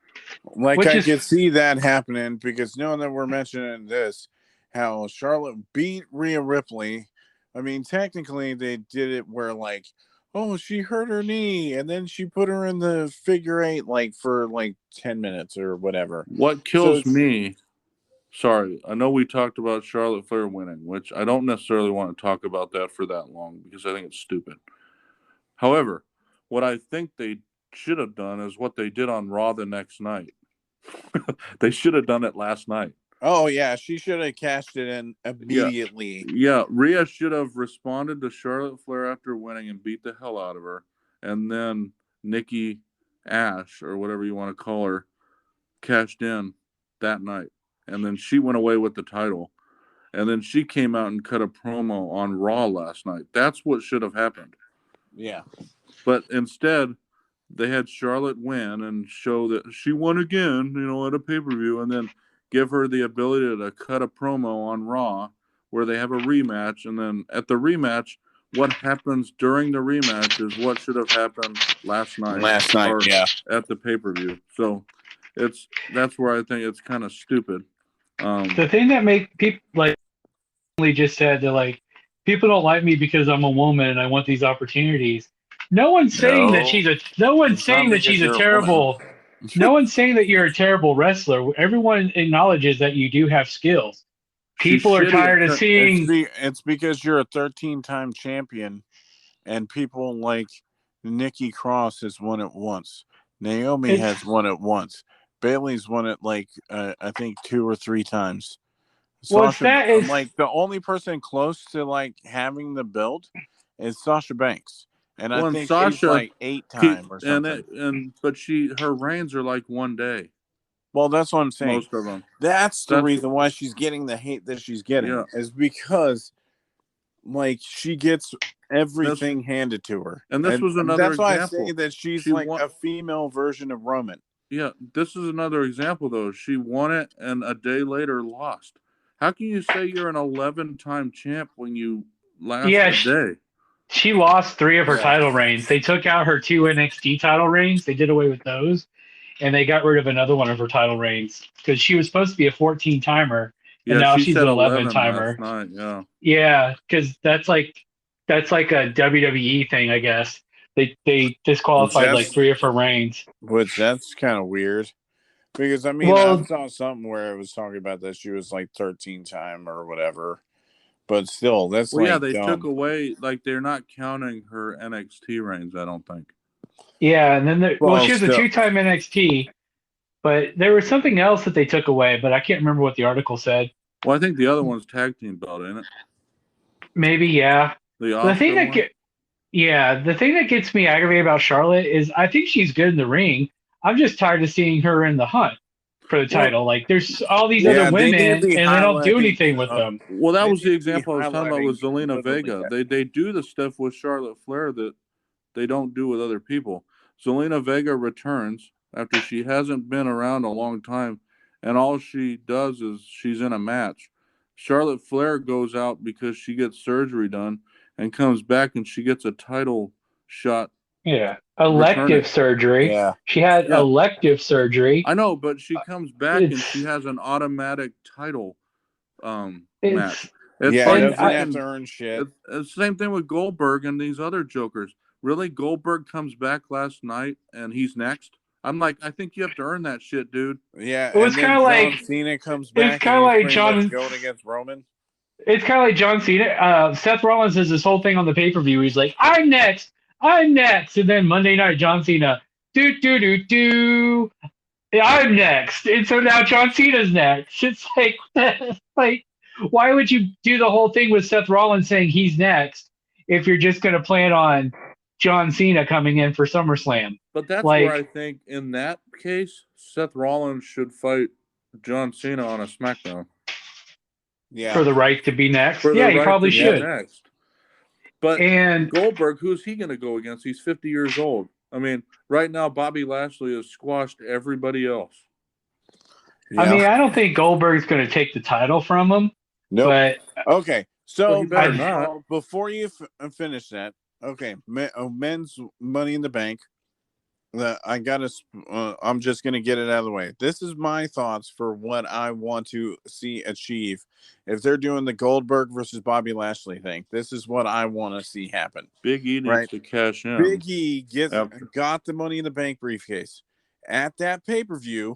I could see that happening because knowing that we're mentioning this, how Charlotte beat Rhea Ripley, I mean, technically, they did it where, like, oh, she hurt her knee, and then she put her in the figure eight, like, for, like, 10 minutes or whatever. What kills me, sorry, I know we talked about Charlotte Flair winning, which I don't necessarily want to talk about that for that long because I think it's stupid. However, what I think they should have done is what they did on Raw the next night. They should have done it last night. Oh, yeah, she should have cashed it in immediately. Yeah, Rhea should have responded to Charlotte Flair after winning and beat the hell out of her. And then Nikki A.S.H, or whatever you want to call her, cashed in that night. And then she went away with the title. And then she came out and cut a promo on Raw last night. That's what should have happened. Yeah. But instead, they had Charlotte win and show that she won again, at a pay-per-view, and then give her the ability to cut a promo on Raw where they have a rematch. And then at the rematch, what happens during the rematch is what should have happened last night. Yeah. At the pay-per-view. So that's where I think it's kind of stupid. The thing that make people, like, just said that, like, people don't like me because I'm a woman and I want these opportunities. No one's saying that she's a terrible. No one's saying that you're a terrible wrestler. Everyone acknowledges that you do have skills. People are tired of seeing. It's because you're a 13-time champion, and people like Nikki Cross has won it once. Naomi has won it once. Bailey's won it I think 2 or 3 times. Sasha, like the only person close to like having the belt is Sasha Banks. And I think Sasha, like 8 times or something. But her reigns are like 1 day. Well, that's what I'm saying. Most of them. That's the reason why she's getting the hate that she's getting is because, like, she gets everything handed to her. And this was another example. That's why I say that she's a female version of Roman. Yeah, this is another example, though. She won it and a day later lost. How can you say you're an 11-time champ when you last a day? She lost 3 of her title reigns. They took out her 2 NXT title reigns. They did away with those. And they got rid of another one of her title reigns because she was supposed to be a 14-timer. And now she's an 11-timer. Yeah, because that's like a WWE thing, I guess. They disqualified like 3 of her reigns. Which that's kind of weird. Because, I mean, I saw something where it was talking about that she was like 13-time or whatever. But still, that's they took away, like, they're not counting her NXT reigns, I don't think. Yeah, and then she was a 2-time NXT, but there was something else that they took away, but I can't remember what the article said. Well, I think the other one's tag team belt, isn't it? Maybe, yeah. The thing that gets me aggravated about Charlotte is I think she's good in the ring. I'm just tired of seeing her in the hunt for the title. Like, there's all these other women, and they don't do anything with them. Well, that was the example I was talking about with Zelina Vega. They do the stuff with Charlotte Flair that they don't do with other people. Zelina Vega returns after she hasn't been around a long time, and all she does is she's in a match. Charlotte Flair goes out because she gets surgery done and comes back and she gets a title shot. Yeah. Elective surgery. Yeah. She had elective surgery. I know, but she comes back and she has an automatic title match. Doesn't have to earn shit. It's the same thing with Goldberg and these other jokers. Really, Goldberg comes back last night and he's next? I'm like, I think you have to earn that shit, dude. Yeah, it was kind of like John Cena comes back. It's kind of like John going against Roman. It's kind of like John Cena. Seth Rollins does this whole thing on the pay-per-view. He's like, I'm next, and then Monday night, John Cena, I'm next, and so now John Cena's next. It's like, why would you do the whole thing with Seth Rollins saying he's next if you're just going to plan on John Cena coming in for SummerSlam? But that's where I think in that case, Seth Rollins should fight John Cena on a SmackDown. Yeah, for the right to be next. Yeah, he probably should. Next. But Goldberg, who's he going to go against? He's 50 years old. I mean, right now, Bobby Lashley has squashed everybody else. Yeah. I mean, I don't think Goldberg's going to take the title from him. No. But okay, so not. Before you finish that, okay, men's Money in the Bank. I'm just gonna get it out of the way. This is my thoughts for what I want to see achieve. If they're doing the Goldberg versus Bobby Lashley thing, this is what I want to see happen. Big E needs right? to cash in. Big E got the Money in the Bank briefcase at that pay-per-view.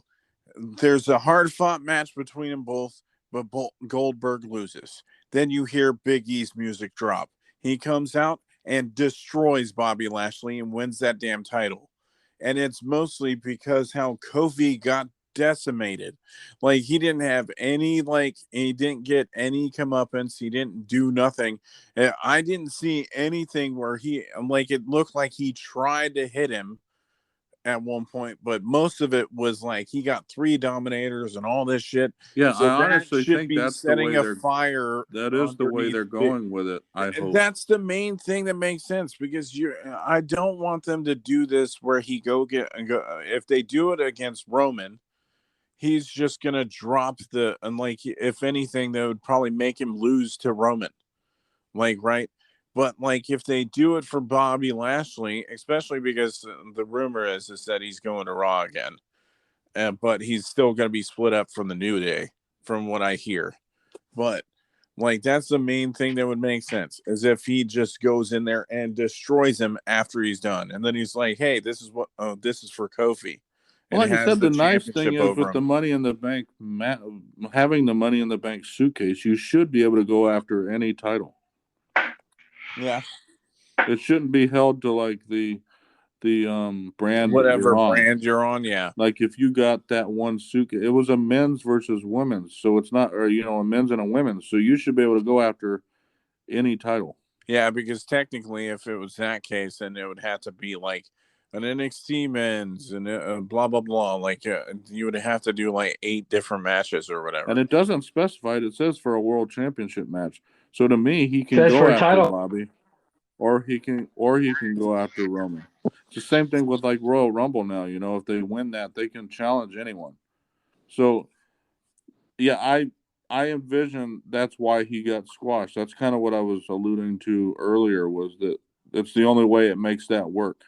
There's a hard-fought match between them both, but Goldberg loses. Then you hear Big E's music drop. He comes out and destroys Bobby Lashley and wins that damn title. And it's mostly because how Kofi got decimated. Like, he didn't have any, he didn't get any comeuppance. He didn't do nothing. I didn't see anything where it looked like he tried to hit him at one point, but most of it was like he got 3 dominators and all this shit. Yeah, so I honestly think that's setting the way a fire. That is the way they're going with it. I hope that's the main thing that makes sense, because I don't want them to do this where he if they do it against Roman, he's just gonna drop if anything, they would probably make him lose to Roman, right. But if they do it for Bobby Lashley, especially because the rumor is that he's going to Raw again, but he's still going to be split up from the New Day, from what I hear. But that's the main thing that would make sense, is if he just goes in there and destroys him after he's done, and then he's like, "Hey, this is for Kofi." Well, like I said, the nice thing is with the Money in the Bank, having the Money in the Bank suitcase, you should be able to go after any title. Yeah, it shouldn't be held to the brand, whatever brand you're on. Yeah, like if you got that one suitcase, it was a men's versus women's, so it's not, or a men's and a women's, so you should be able to go after any title. Yeah, because technically, if it was that case, then it would have to be like an NXT men's and blah blah blah. You would have to do 8 different matches or whatever. And it doesn't specify it. It says for a world championship match. So to me, he can go after Bobby, or he can go after Roman. It's the same thing with Royal Rumble now. If they win that, they can challenge anyone. So yeah, I envision that's why he got squashed. That's kind of what I was alluding to earlier, was that it's the only way it makes that work.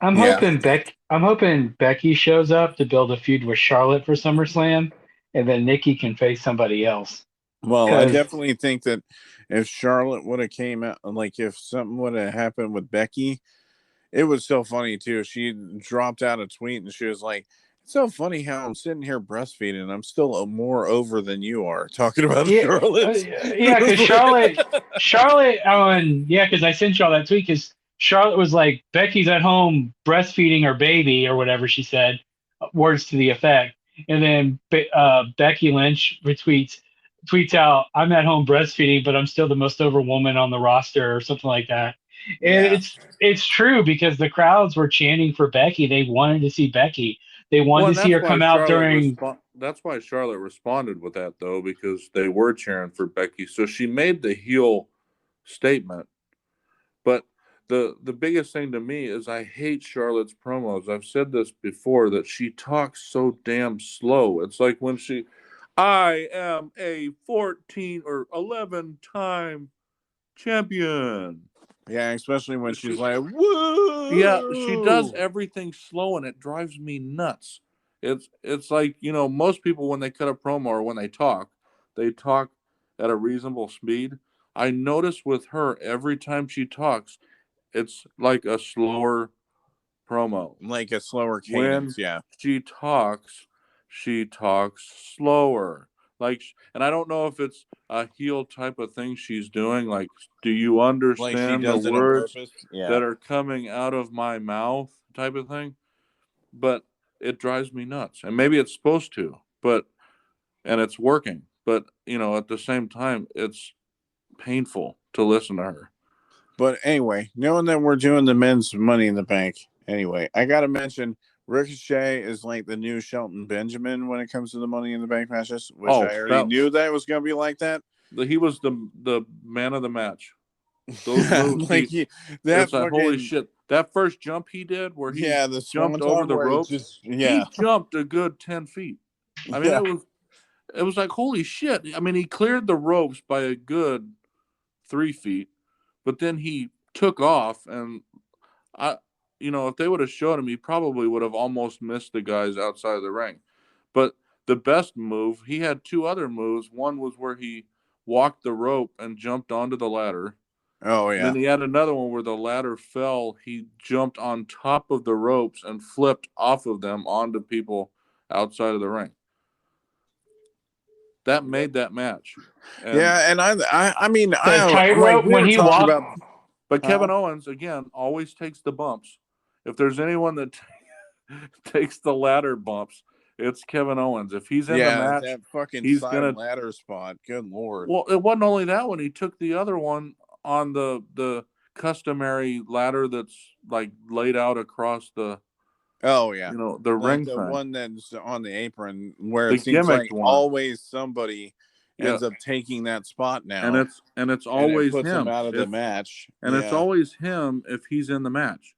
I'm hoping Becky shows up to build a feud with Charlotte for SummerSlam, and then Nikki can face somebody else. Well, I definitely think that if Charlotte would have came out, if something would have happened with Becky, it was so funny too. She dropped out a tweet and she was like, "It's so funny how I'm sitting here breastfeeding and I'm still more over than you are," talking about Charlotte. Yeah, because Charlotte, because I sent y'all that tweet, because Charlotte was like, Becky's at home breastfeeding her baby or whatever she said, words to the effect. And then Becky Lynch tweets out, "I'm at home breastfeeding, but I'm still the most over woman on the roster," or something like that. And it's true, because the crowds were chanting for Becky. They wanted to see Becky. They wanted to see her come out during. That's why Charlotte responded with that, though, because they were cheering for Becky. So she made the heel statement. But the biggest thing to me is I hate Charlotte's promos. I've said this before, that she talks so damn slow. It's like when I am a 14 or 11 time champion. Yeah, especially when she's like, "Woo!" Yeah, she does everything slow, and it drives me nuts. It's like, most people, when they cut a promo or when they talk at a reasonable speed. I notice with her, every time she talks, it's like a slower promo. Like a slower cadence, when she talks slower. And I don't know if it's a heel type of thing she's doing. Do you understand the words that are coming out of my mouth type of thing? But it drives me nuts. And maybe it's supposed to, and it's working. But, at the same time, it's painful to listen to her. But anyway, knowing that we're doing the men's Money in the Bank, anyway, I got to mention Ricochet is like the new Shelton Benjamin when it comes to the Money in the Bank matches, which I already knew that it was going to be like that. He was the man of the match. Those moves, holy shit. That first jump he did, where he jumped over the ropes, he jumped a good 10 feet. I mean, it was like, holy shit. I mean, he cleared the ropes by a good 3 feet, but then he took off, and if they would have showed him, he probably would have almost missed the guys outside of the ring. But the best move, he had two other moves. One was where he walked the rope and jumped onto the ladder. Oh, yeah. Then he had another one where the ladder fell. He jumped on top of the ropes and flipped off of them onto people outside of the ring. That made that match. And I mean, tightrope when he walked. But Kevin Owens, again, always takes the bumps. If there's anyone that takes the ladder bumps, it's Kevin Owens. If he's in the match, that fucking he's side ladder spot. Good Lord. Well, it wasn't only that one. He took the other one on the customary ladder that's like laid out across the. Oh yeah, the ring. The thing. one that's on the apron where it seems like always somebody ends up taking that spot now, and it's always puts him out of the match, and it's always him if he's in the match.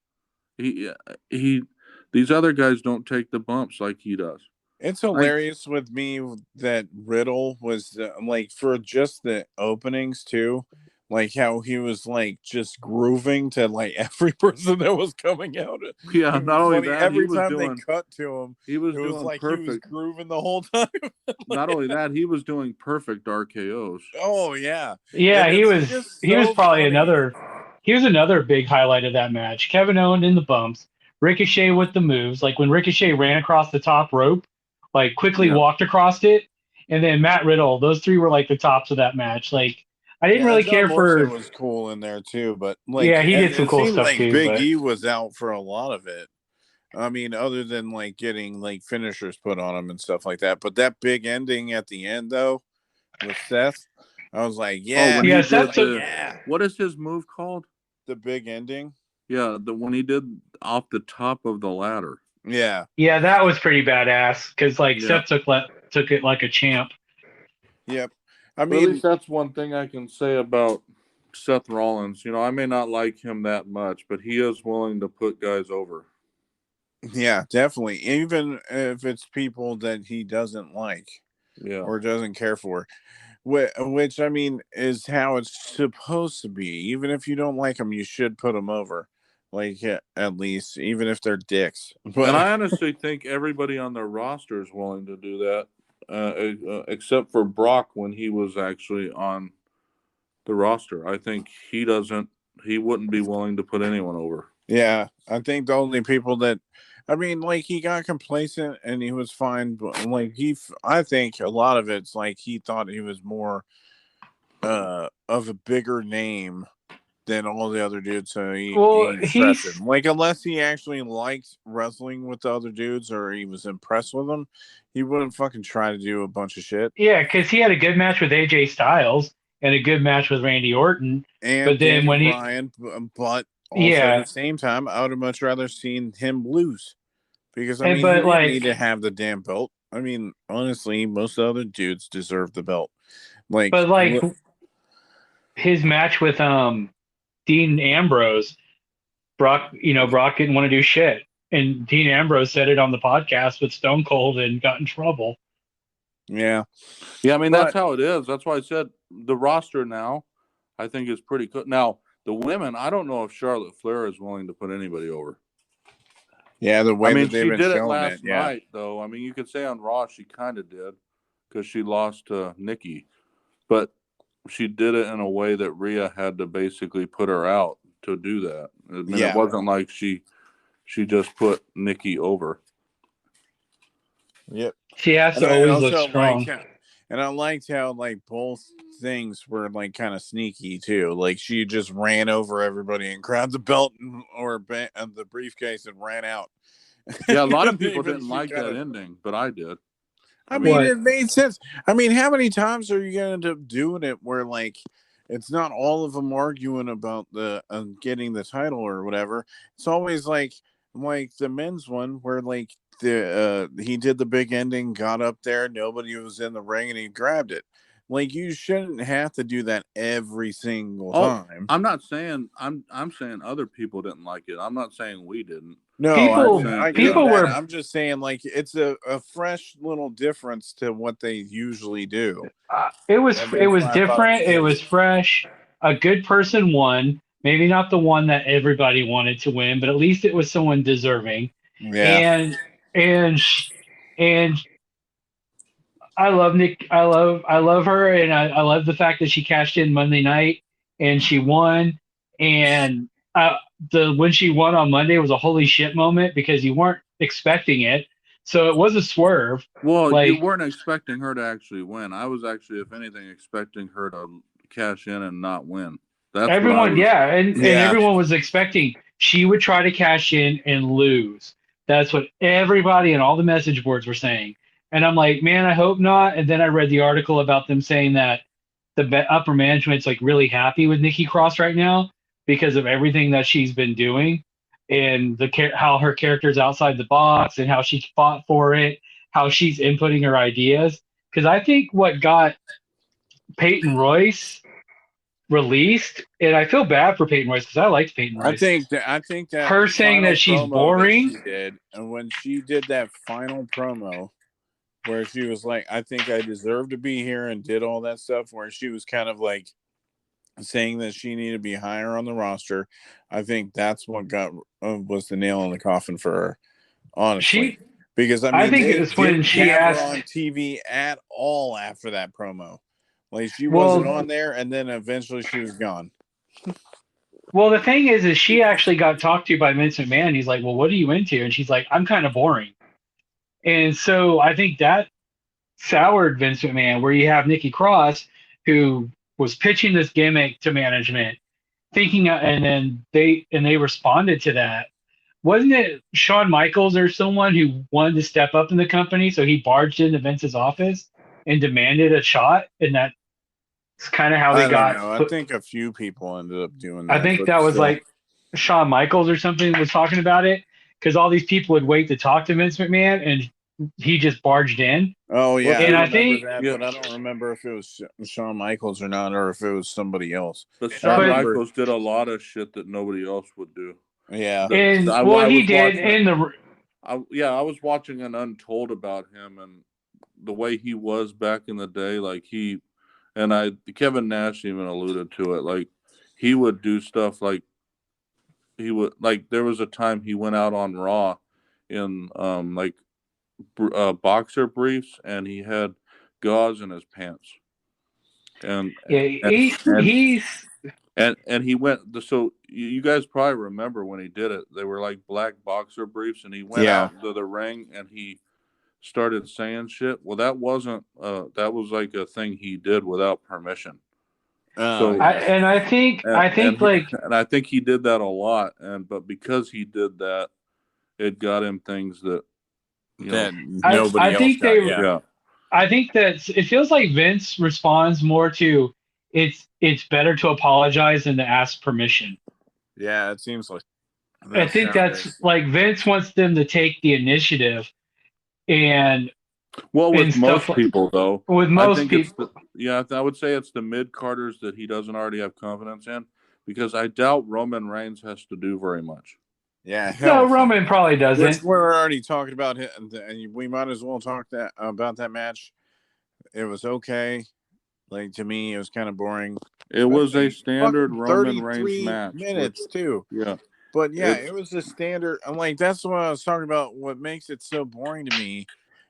These other guys don't take the bumps like he does. It's hilarious with me that Riddle was like for just the openings too, like how he was like just grooving to like every person that was coming out. Yeah, not only that, every time they cut to him, he was doing like perfect. He was grooving the whole time. Not only that, he was doing perfect RKOs. Oh yeah, yeah. He was probably another. He was another big highlight of that match. Kevin Owens in the bumps, Ricochet with the moves, like when Ricochet ran across the top rope. Like quickly walked across it, and then Matt Riddle. Those three were like the tops of that match. Like I didn't really care Morrison was cool in there too, but like he did some cool stuff too. Big E was out for a lot of it. I mean, other than like getting like finishers put on him and stuff like that. But that big ending at the end though with Seth, I was like, what is his move called? The big ending. Yeah, when he did off the top of the ladder. Yeah, that was pretty badass because Seth took it like a champ. Yep, I mean at least that's one thing I can say about Seth Rollins. I may not like him that much, but he is willing to put guys over. Yeah, definitely. Even if it's people that he doesn't like, or doesn't care for, which I mean is how it's supposed to be. Even if you don't like them, you should put them over. Like, at least, even if they're dicks. But and I honestly think everybody on their roster is willing to do that, except for Brock when he was actually on the roster. I think he wouldn't be willing to put anyone over. Yeah, I think the only people that, I mean, like, he got complacent and he was fine, but, like, I think a lot of it's, like, he thought he was more of a bigger name than all the other dudes, so he's like, unless he actually liked wrestling with the other dudes or he was impressed with them, he wouldn't fucking try to do a bunch of shit. Yeah, because he had a good match with AJ Styles and a good match with Randy Orton, but then when Bryan, but also at the same time, I would have much rather seen him lose because I mean, he didn't need to have the damn belt. I mean, honestly, most of the other dudes deserve the belt. His match with Dean Ambrose, Brock didn't want to do shit. And Dean Ambrose said it on the podcast with Stone Cold and got in trouble. Yeah. Yeah, I mean, that's how it is. That's why I said the roster now, I think, is pretty good. Now, the women, I don't know if Charlotte Flair is willing to put anybody over. Yeah, the way I mean, that they've she been did it showing last night, though. I mean, you could say on Raw she kind of did because she lost to Nikki. But she did it in a way that Rhea had to basically put her out to do that. I mean, it wasn't like she just put Nikki over. Yep. She has to always look strong. And I liked how like both things were like kind of sneaky too. Like she just ran over everybody and grabbed the belt or the briefcase and ran out. Yeah, a lot of people didn't like that ending, but I did. I mean, it made sense. I mean, how many times are you going to end up doing it where, like, it's not all of them arguing about the getting the title or whatever. It's always like the men's one where, like, he did the big ending, got up there, nobody was in the ring, and he grabbed it. Like, you shouldn't have to do that every single time. I'm not saying I'm saying other people didn't like it. I'm not saying we didn't. No, people were. I'm just saying, like, it's a fresh little difference to what they usually do. It was different. It was fresh. A good person won. Maybe not the one that everybody wanted to win, but at least it was someone deserving. Yeah. And I love Nick. I love her, and I love the fact that she cashed in Monday night and she won. And the when she won on Monday was a holy shit moment because you weren't expecting it, so it was a swerve. Well, you weren't expecting her to actually win. I was actually, if anything, expecting her to cash in and not win. That's everyone, and everyone was expecting she would try to cash in and lose. That's what everybody and all the message boards were saying. And I'm like, man, I hope not. And then I read the article about them saying that the upper management's like really happy with Nikki Cross right now because of everything that she's been doing and how her character's outside the box and how she fought for it, how she's inputting her ideas. Because I think what got Peyton Royce released, and I feel bad for Peyton Royce because I liked Peyton Royce. I think that her saying that she's boring. That she did, and when she did that final promo where she was like, I think I deserve to be here and did all that stuff, where she was kind of like saying that she needed to be higher on the roster. I think that's what was the nail in the coffin for her, honestly. Because I think it's when she asked her on TV at all after that promo. Like she wasn't on there, and then eventually she was gone. Well, the thing is she actually got talked to by Vince McMahon. He's like, well, what are you into? And she's like, I'm kind of boring. And so I think that soured Vince McMahon, where you have Nikki Cross, who was pitching this gimmick to management, thinking, and then they responded to that. Wasn't it Shawn Michaels or someone who wanted to step up in the company? So he barged into Vince's office and demanded a shot, and that's kind of how they got. I think a few people ended up doing that. I think that was like Shawn Michaels or something was talking about it because all these people would wait to talk to Vince McMahon, and he just barged in. Oh yeah, and I think that, but I don't remember if it was Shawn Michaels or not, or if it was somebody else. But Shawn Michaels did a lot of shit that nobody else would do. Yeah, he did. I was watching an Untold about him and the way he was back in the day. Like Kevin Nash even alluded to it. Like he would do stuff like there was a time he went out on Raw in boxer briefs and he had gauze in his pants. And he went. So you guys probably remember when he did it. They were like black boxer briefs, and he went out to the ring and he started saying shit. Well, that wasn't. That was like a thing he did without permission. I think he did that a lot. But because he did that, it got him things that nobody else got. I think that it feels like Vince responds more to it's better to apologize than to ask permission. Yeah, it seems like. I think that's like Vince wants them to take the initiative, and with most people though. With most people, I would say it's the mid-carders that he doesn't already have confidence in, because I doubt Roman Reigns has to do very much. Yeah, no, Roman probably doesn't. Which we're already talking about it, and we might as well talk about that match. It was okay. Like, to me, it was kind of boring. It was a standard Roman Reigns match. Minutes too. Yeah, but it was a standard. I'm like, that's what I was talking about. What makes it so boring to me,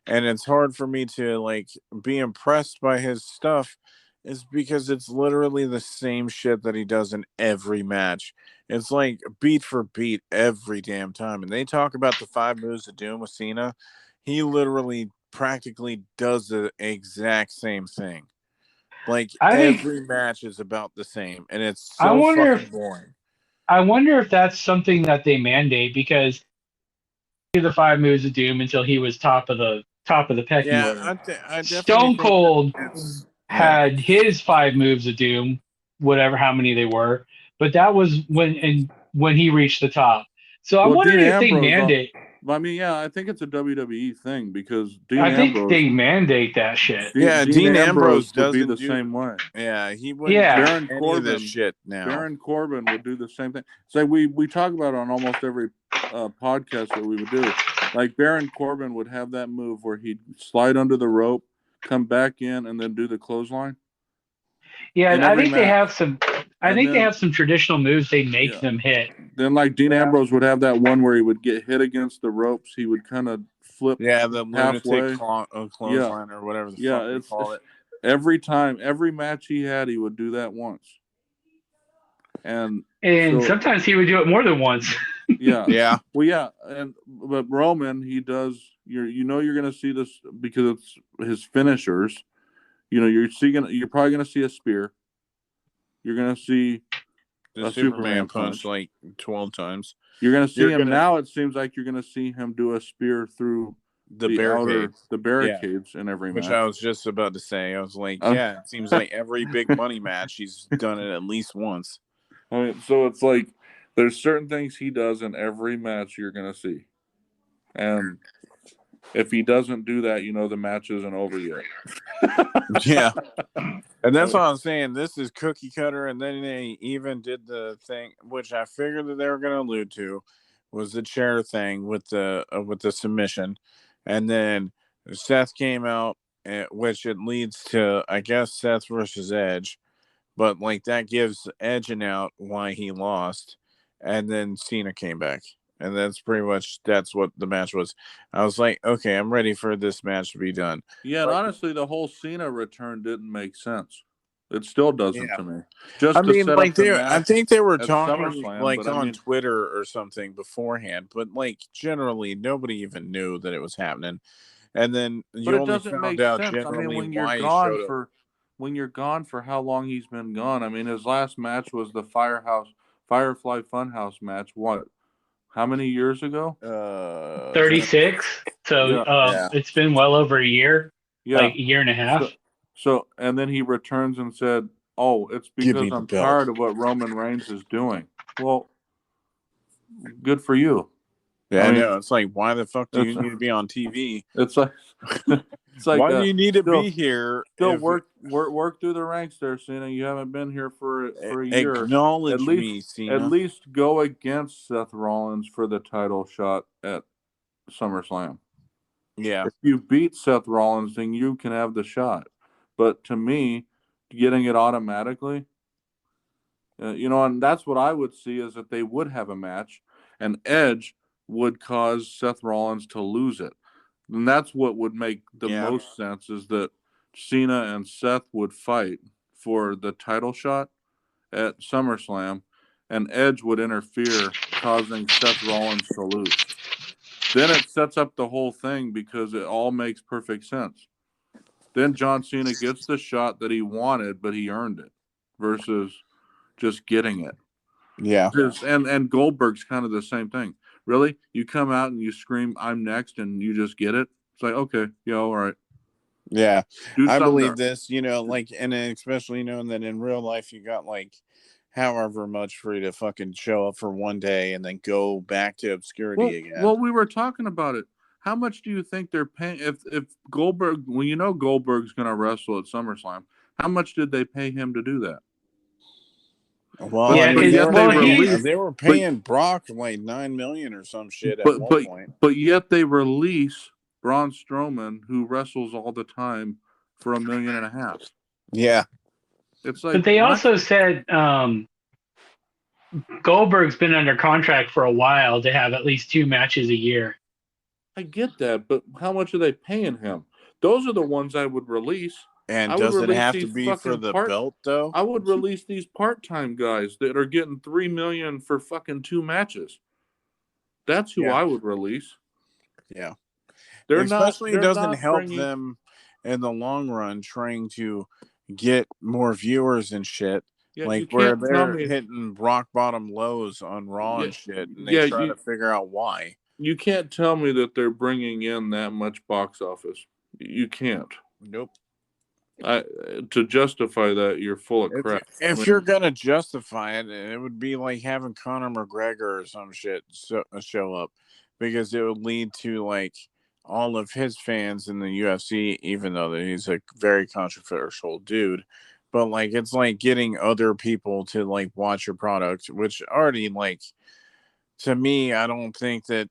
and it's hard for me to like be impressed by his stuff, is because it's literally the same shit that he does in every match. It's like beat for beat every damn time. And they talk about the 5 moves of doom with Cena. He literally practically does the exact same thing. Like every match is about the same, and it's so fucking boring. I wonder if that's something that they mandate, because the 5 moves of doom until he was top of the pecking order. Stone Cold had his 5 moves of doom, whatever how many they were, but that was when he reached the top. So I'm wondering if they mandate. I think it's a WWE thing, because I think they mandate that shit. Dean Ambrose would be the same way. Yeah, he would. Baron Corbin, this shit now. Baron Corbin would do the same thing. So we talk about it on almost every podcast that we would do. Like Baron Corbin would have that move where he'd slide under the rope, come back in, and then do the clothesline. Yeah, I think they have some. I think they have some traditional moves they make them hit. Then, like Dean Ambrose would have that one where he would get hit against the ropes. He would kind of flip. Yeah, the lunatic halfway. clothesline or whatever the fuck they call it. Every time, every match he had, he would do that once. And sometimes he would do it more than once. Yeah. Well, yeah. But Roman, he does. You're going to see this because it's his finishers. You're probably going to see a spear. You're going to see the Superman punch like 12 times. You're going to see him now. It seems like you're going to see him do a spear through the barricades in every match. Which I was just about to say. I was like, it seems like every big money match he's done it at least once. I mean, so it's like there's certain things he does in every match you're going to see. And if he doesn't do that, the match isn't over yet. Yeah. And that's what I'm saying. This is cookie cutter. And then they even did the thing, which I figured that they were going to allude to, was the chair thing with the submission. And then Seth came out, which it leads to, I guess, Seth versus Edge. But, like, that gives Edge an out why he lost. And then Cena came back. And that's what the match was. I was like, okay, I'm ready for this match to be done. Yeah, and honestly, the whole Cena return didn't make sense. It still doesn't to me. I think they were talking on Twitter or something beforehand, but like generally nobody even knew that it was happening. And then you only found out generally why he showed up. When you're gone for how long he's been gone. I mean, his last match was the Firefly Funhouse match. What? How many years ago? 36. So it's been well over a year. Yeah. Like a year and a half. So and then he returns and said, "Oh, it's because I'm tired of what Roman Reigns is doing." Well, good for you. Yeah, I know. It's like, why the fuck do you need to be on TV? It's like why do you need to be here? Still work through the ranks there, Cena. You haven't been here for a year. Acknowledge me, Cena. At least go against Seth Rollins for the title shot at SummerSlam. Yeah. If you beat Seth Rollins, then you can have the shot. But to me, getting it automatically, and that's what I would see is that they would have a match, and Edge would cause Seth Rollins to lose it. And that's what would make the most sense is that Cena and Seth would fight for the title shot at SummerSlam, and Edge would interfere, causing Seth Rollins to lose. Then it sets up the whole thing because it all makes perfect sense. Then John Cena gets the shot that he wanted, but he earned it versus just getting it. Yeah. And Goldberg's kind of the same thing. Really? You come out and you scream, "I'm next," and you just get it? It's like, okay, yeah, all right. Yeah. I believe this, and especially knowing that in real life you got like however much for you to fucking show up for one day and then go back to obscurity again. Well, we were talking about it. How much do you think they're paying if Goldberg, Goldberg's going to wrestle at SummerSlam, how much did they pay him to do that? Well, they were paying Brock like $9 million or some shit at one point. But yet they release Braun Strowman, who wrestles all the time, for $1.5 million. Yeah. It's like, but they also said Goldberg's been under contract for a while to have at least 2 matches a year. I get that, but how much are they paying him? Those are the ones I would release. And does it have to be for the belt, though? I would release these part-time guys that are getting $3 million for fucking 2 matches. That's who I would release. Yeah. It doesn't help them in the long run trying to get more viewers and shit. Yeah, like where they're hitting rock bottom lows on Raw and shit, and they try to figure out why. You can't tell me that they're bringing in that much box office. You can't. Nope. To justify that, you're full of crap. If you're gonna justify it, it would be like having Conor McGregor or some shit show up, because it would lead to like all of his fans in the UFC, even though he's a very controversial dude. But like it's like getting other people to like watch your product, which already like to me, I don't think that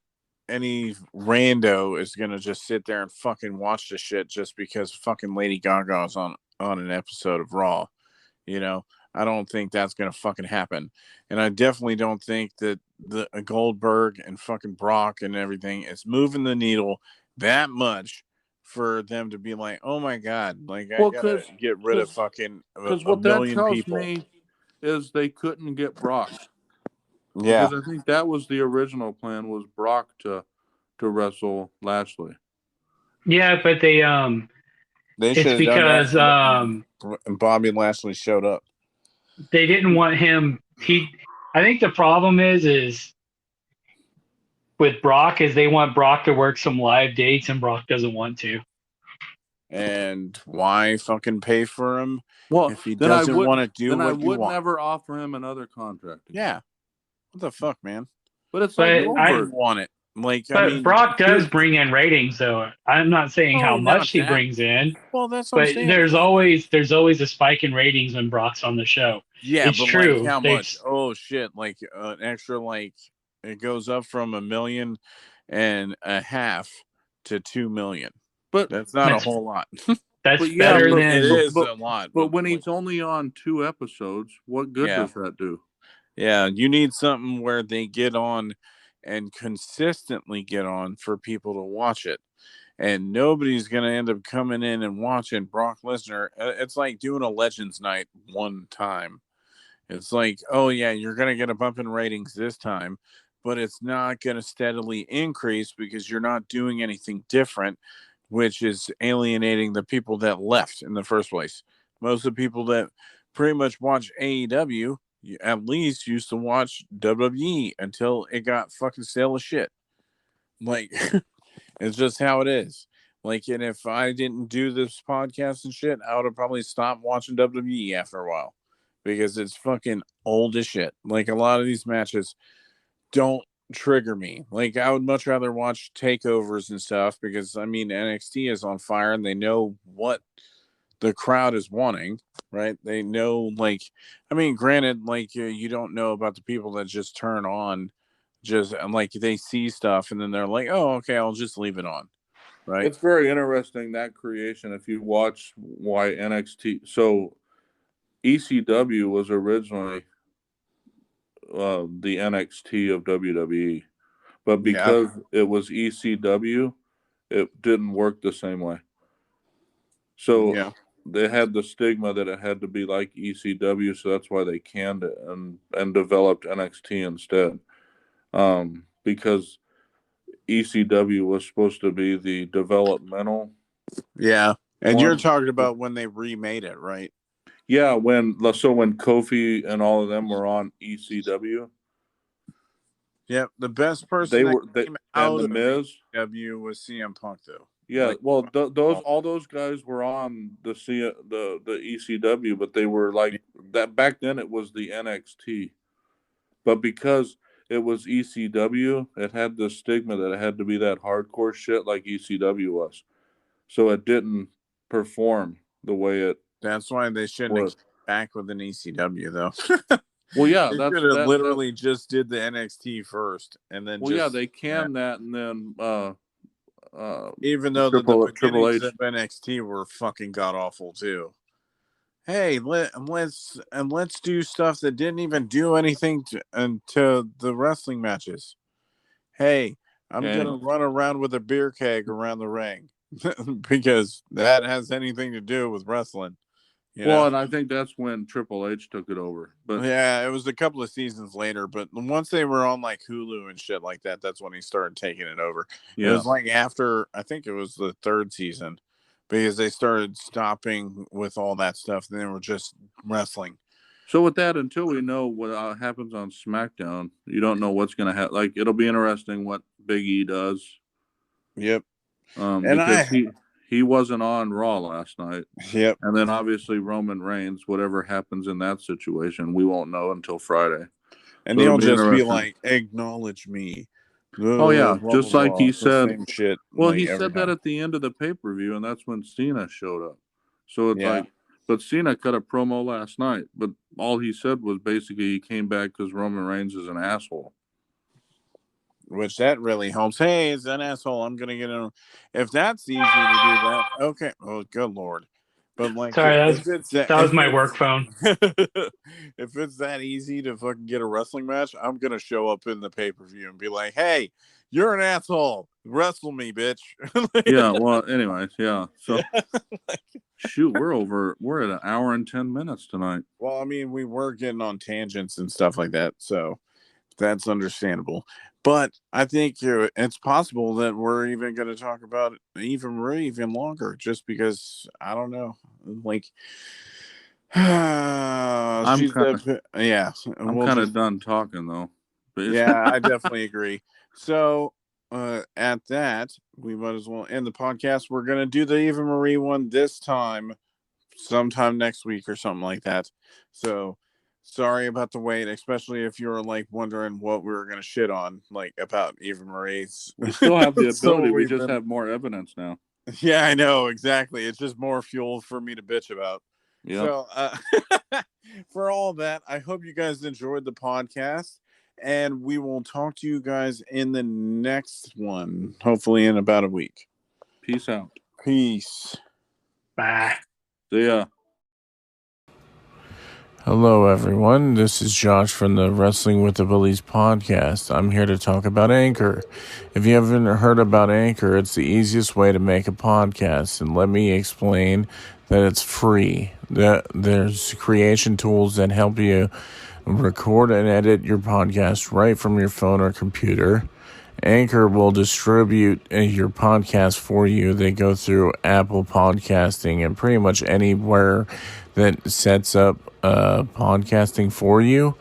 any rando is gonna just sit there and fucking watch the shit just because fucking Lady Gaga's on an episode of Raw, I don't think that's going to fucking happen. And I definitely don't think that the Goldberg and fucking Brock and everything is moving the needle that much for them to be like, oh my God, like I gotta get rid of fucking a million people. Me is they couldn't get Brock. Yeah. Because I think that was the original plan, was Brock to wrestle Lashley. Yeah, but they should have done that. Bobby Lashley showed up. They didn't want him. I think the problem is with Brock is they want Brock to work some live dates, and Brock doesn't want to. And why fucking pay for him? Well, if he doesn't want to do what you want, I would never offer him another contract. Yeah, what the fuck, man? But it's like I want it. Like, but I mean, Brock does bring in ratings, though. I'm not saying how much he brings in. Well, that's what I'm saying. There's always a spike in ratings when Brock's on the show. Yeah, it's but true. Like how much? Oh shit! Like an extra, like it goes up from 1.5 million to 2 million. But that's not a whole lot. That's better than it is a lot. But when he's only on 2 episodes, what good does that do? Yeah, you need something where they get on and consistently get on for people to watch it. And nobody's going to end up coming in and watching Brock Lesnar. It's like doing a Legends night one time. It's like, oh, yeah, you're going to get a bump in ratings this time, but it's not going to steadily increase because you're not doing anything different, which is alienating the people that left in the first place. Most of the people that pretty much watch AEW at least used to watch WWE until it got fucking stale as shit. Like, it's just how it is. Like, and if I didn't do this podcast and shit, I would have probably stopped watching WWE after a while because it's fucking old as shit. Like, a lot of these matches don't trigger me. Like, I would much rather watch takeovers and stuff because, I mean, NXT is on fire and they know what the crowd is wanting, right? They know, like, I mean, granted, like, you don't know about the people that just turn on, just like they see stuff and then they're like, oh, okay, I'll just leave it on, right? It's very interesting, that creation. If you watch why NXT, so ECW was originally the NXT of WWE, but because it was ECW, it didn't work the same way. So they had the stigma that it had to be like ECW, so that's why they canned it and developed NXT instead. Because ECW was supposed to be the developmental. Yeah, and you're talking about when they remade it, right? Yeah, when Kofi and all of them were on ECW. Yeah, the best person came out of ECW was CM Punk, though. Yeah, like, well, all those guys were on the ECW, but they were like that back then. It was the NXT, but because it was ECW, it had the stigma that it had to be that hardcore shit like ECW was, so it didn't perform the way it. That's why they shouldn't have came back with an ECW, though. Well, yeah, they could have literally just did the NXT first, and then. Well, they canned that, and then. Even though the beginnings of NXT were fucking god awful too. Hey, let's do stuff that didn't even do anything to the wrestling matches. Hey, I'm gonna run around with a beer keg around the ring because that has anything to do with wrestling. And I think that's when Triple H took it over. But yeah, it was a couple of seasons later. But once they were on like Hulu and shit like that, that's when he started taking it over. Yeah. It was like after, I think it was the 3rd season, because they started stopping with all that stuff. And they were just wrestling. So with that, until we know what happens on SmackDown, you don't know what's going to happen. Like, it'll be interesting what Big E does. Yep. Because he wasn't on Raw last night. Yep. And then obviously Roman Reigns, whatever happens in that situation, we won't know until Friday. And he'll just be like, acknowledge me. Oh, yeah. Just like he said. Same shit. Well, he said that at the end of the pay-per-view, and that's when Cena showed up. So it's like, but Cena cut a promo last night. But all he said was basically he came back because Roman Reigns is an asshole. Which that really helps. Hey, it's an asshole. I'm going to get him. If that's easy to do that, okay. Oh, good Lord. But like, Sorry, if it's that was my work phone. If it's that easy to fucking get a wrestling match, I'm gonna show up in the pay-per-view and be like, "Hey, you're an asshole. Wrestle me, bitch." Yeah. Well, anyways, yeah. So, shoot, we're at an hour and 10 minutes tonight. Well, I mean, we were getting on tangents and stuff like that, so that's understandable. But I think it's possible that we're even going to talk about even longer, just because I don't know, like. I'm kind of done talking though. Yeah, I definitely agree. So at that, we might as well end the podcast. We're gonna do the Eva Marie one this time, sometime next week or something like that. So sorry about the wait, especially if you're like wondering what we were gonna shit on, like about Eva Marie's. We still have the ability. We just have more evidence now. Yeah, I know, exactly. It's just more fuel for me to bitch about. Yep. So for all that, I hope you guys enjoyed the podcast, and we will talk to you guys in the next one, hopefully in about a week. Peace out. Peace. Bye. See ya. Hello, everyone. This is Josh from the Wrestling With The Willeys podcast. I'm here to talk about Anchor. If you haven't heard about Anchor, it's the easiest way to make a podcast. And let me explain that it's free. There's creation tools that help you record and edit your podcast right from your phone or computer. Anchor will distribute your podcast for you. They go through Apple Podcasting and pretty much anywhere that sets up podcasting for you.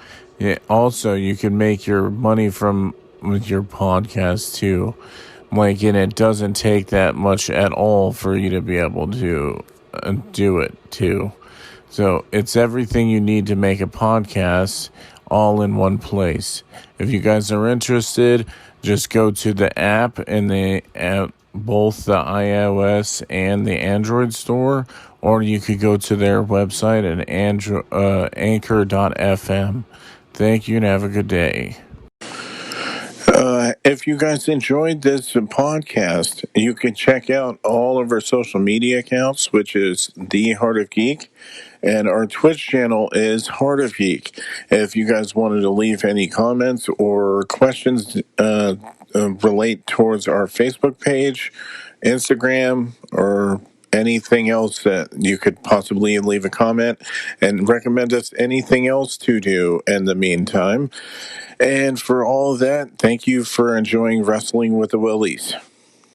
Also, you can make your money from your podcast too. Like, and it doesn't take that much at all for you to be able to do it too. So it's everything you need to make a podcast all in one place. If you guys are interested, just go to the app in both the iOS and the Android store, or you could go to their website at anchor.fm. Thank you and have a good day. If you guys enjoyed this podcast, you can check out all of our social media accounts, which is The Heart of Geek, and our Twitch channel is Heart of Geek. If you guys wanted to leave any comments or questions relate towards our Facebook page, Instagram, or anything else that you could possibly leave a comment and recommend us anything else to do in the meantime. And for all of that, thank you for enjoying Wrestling with the Willeys.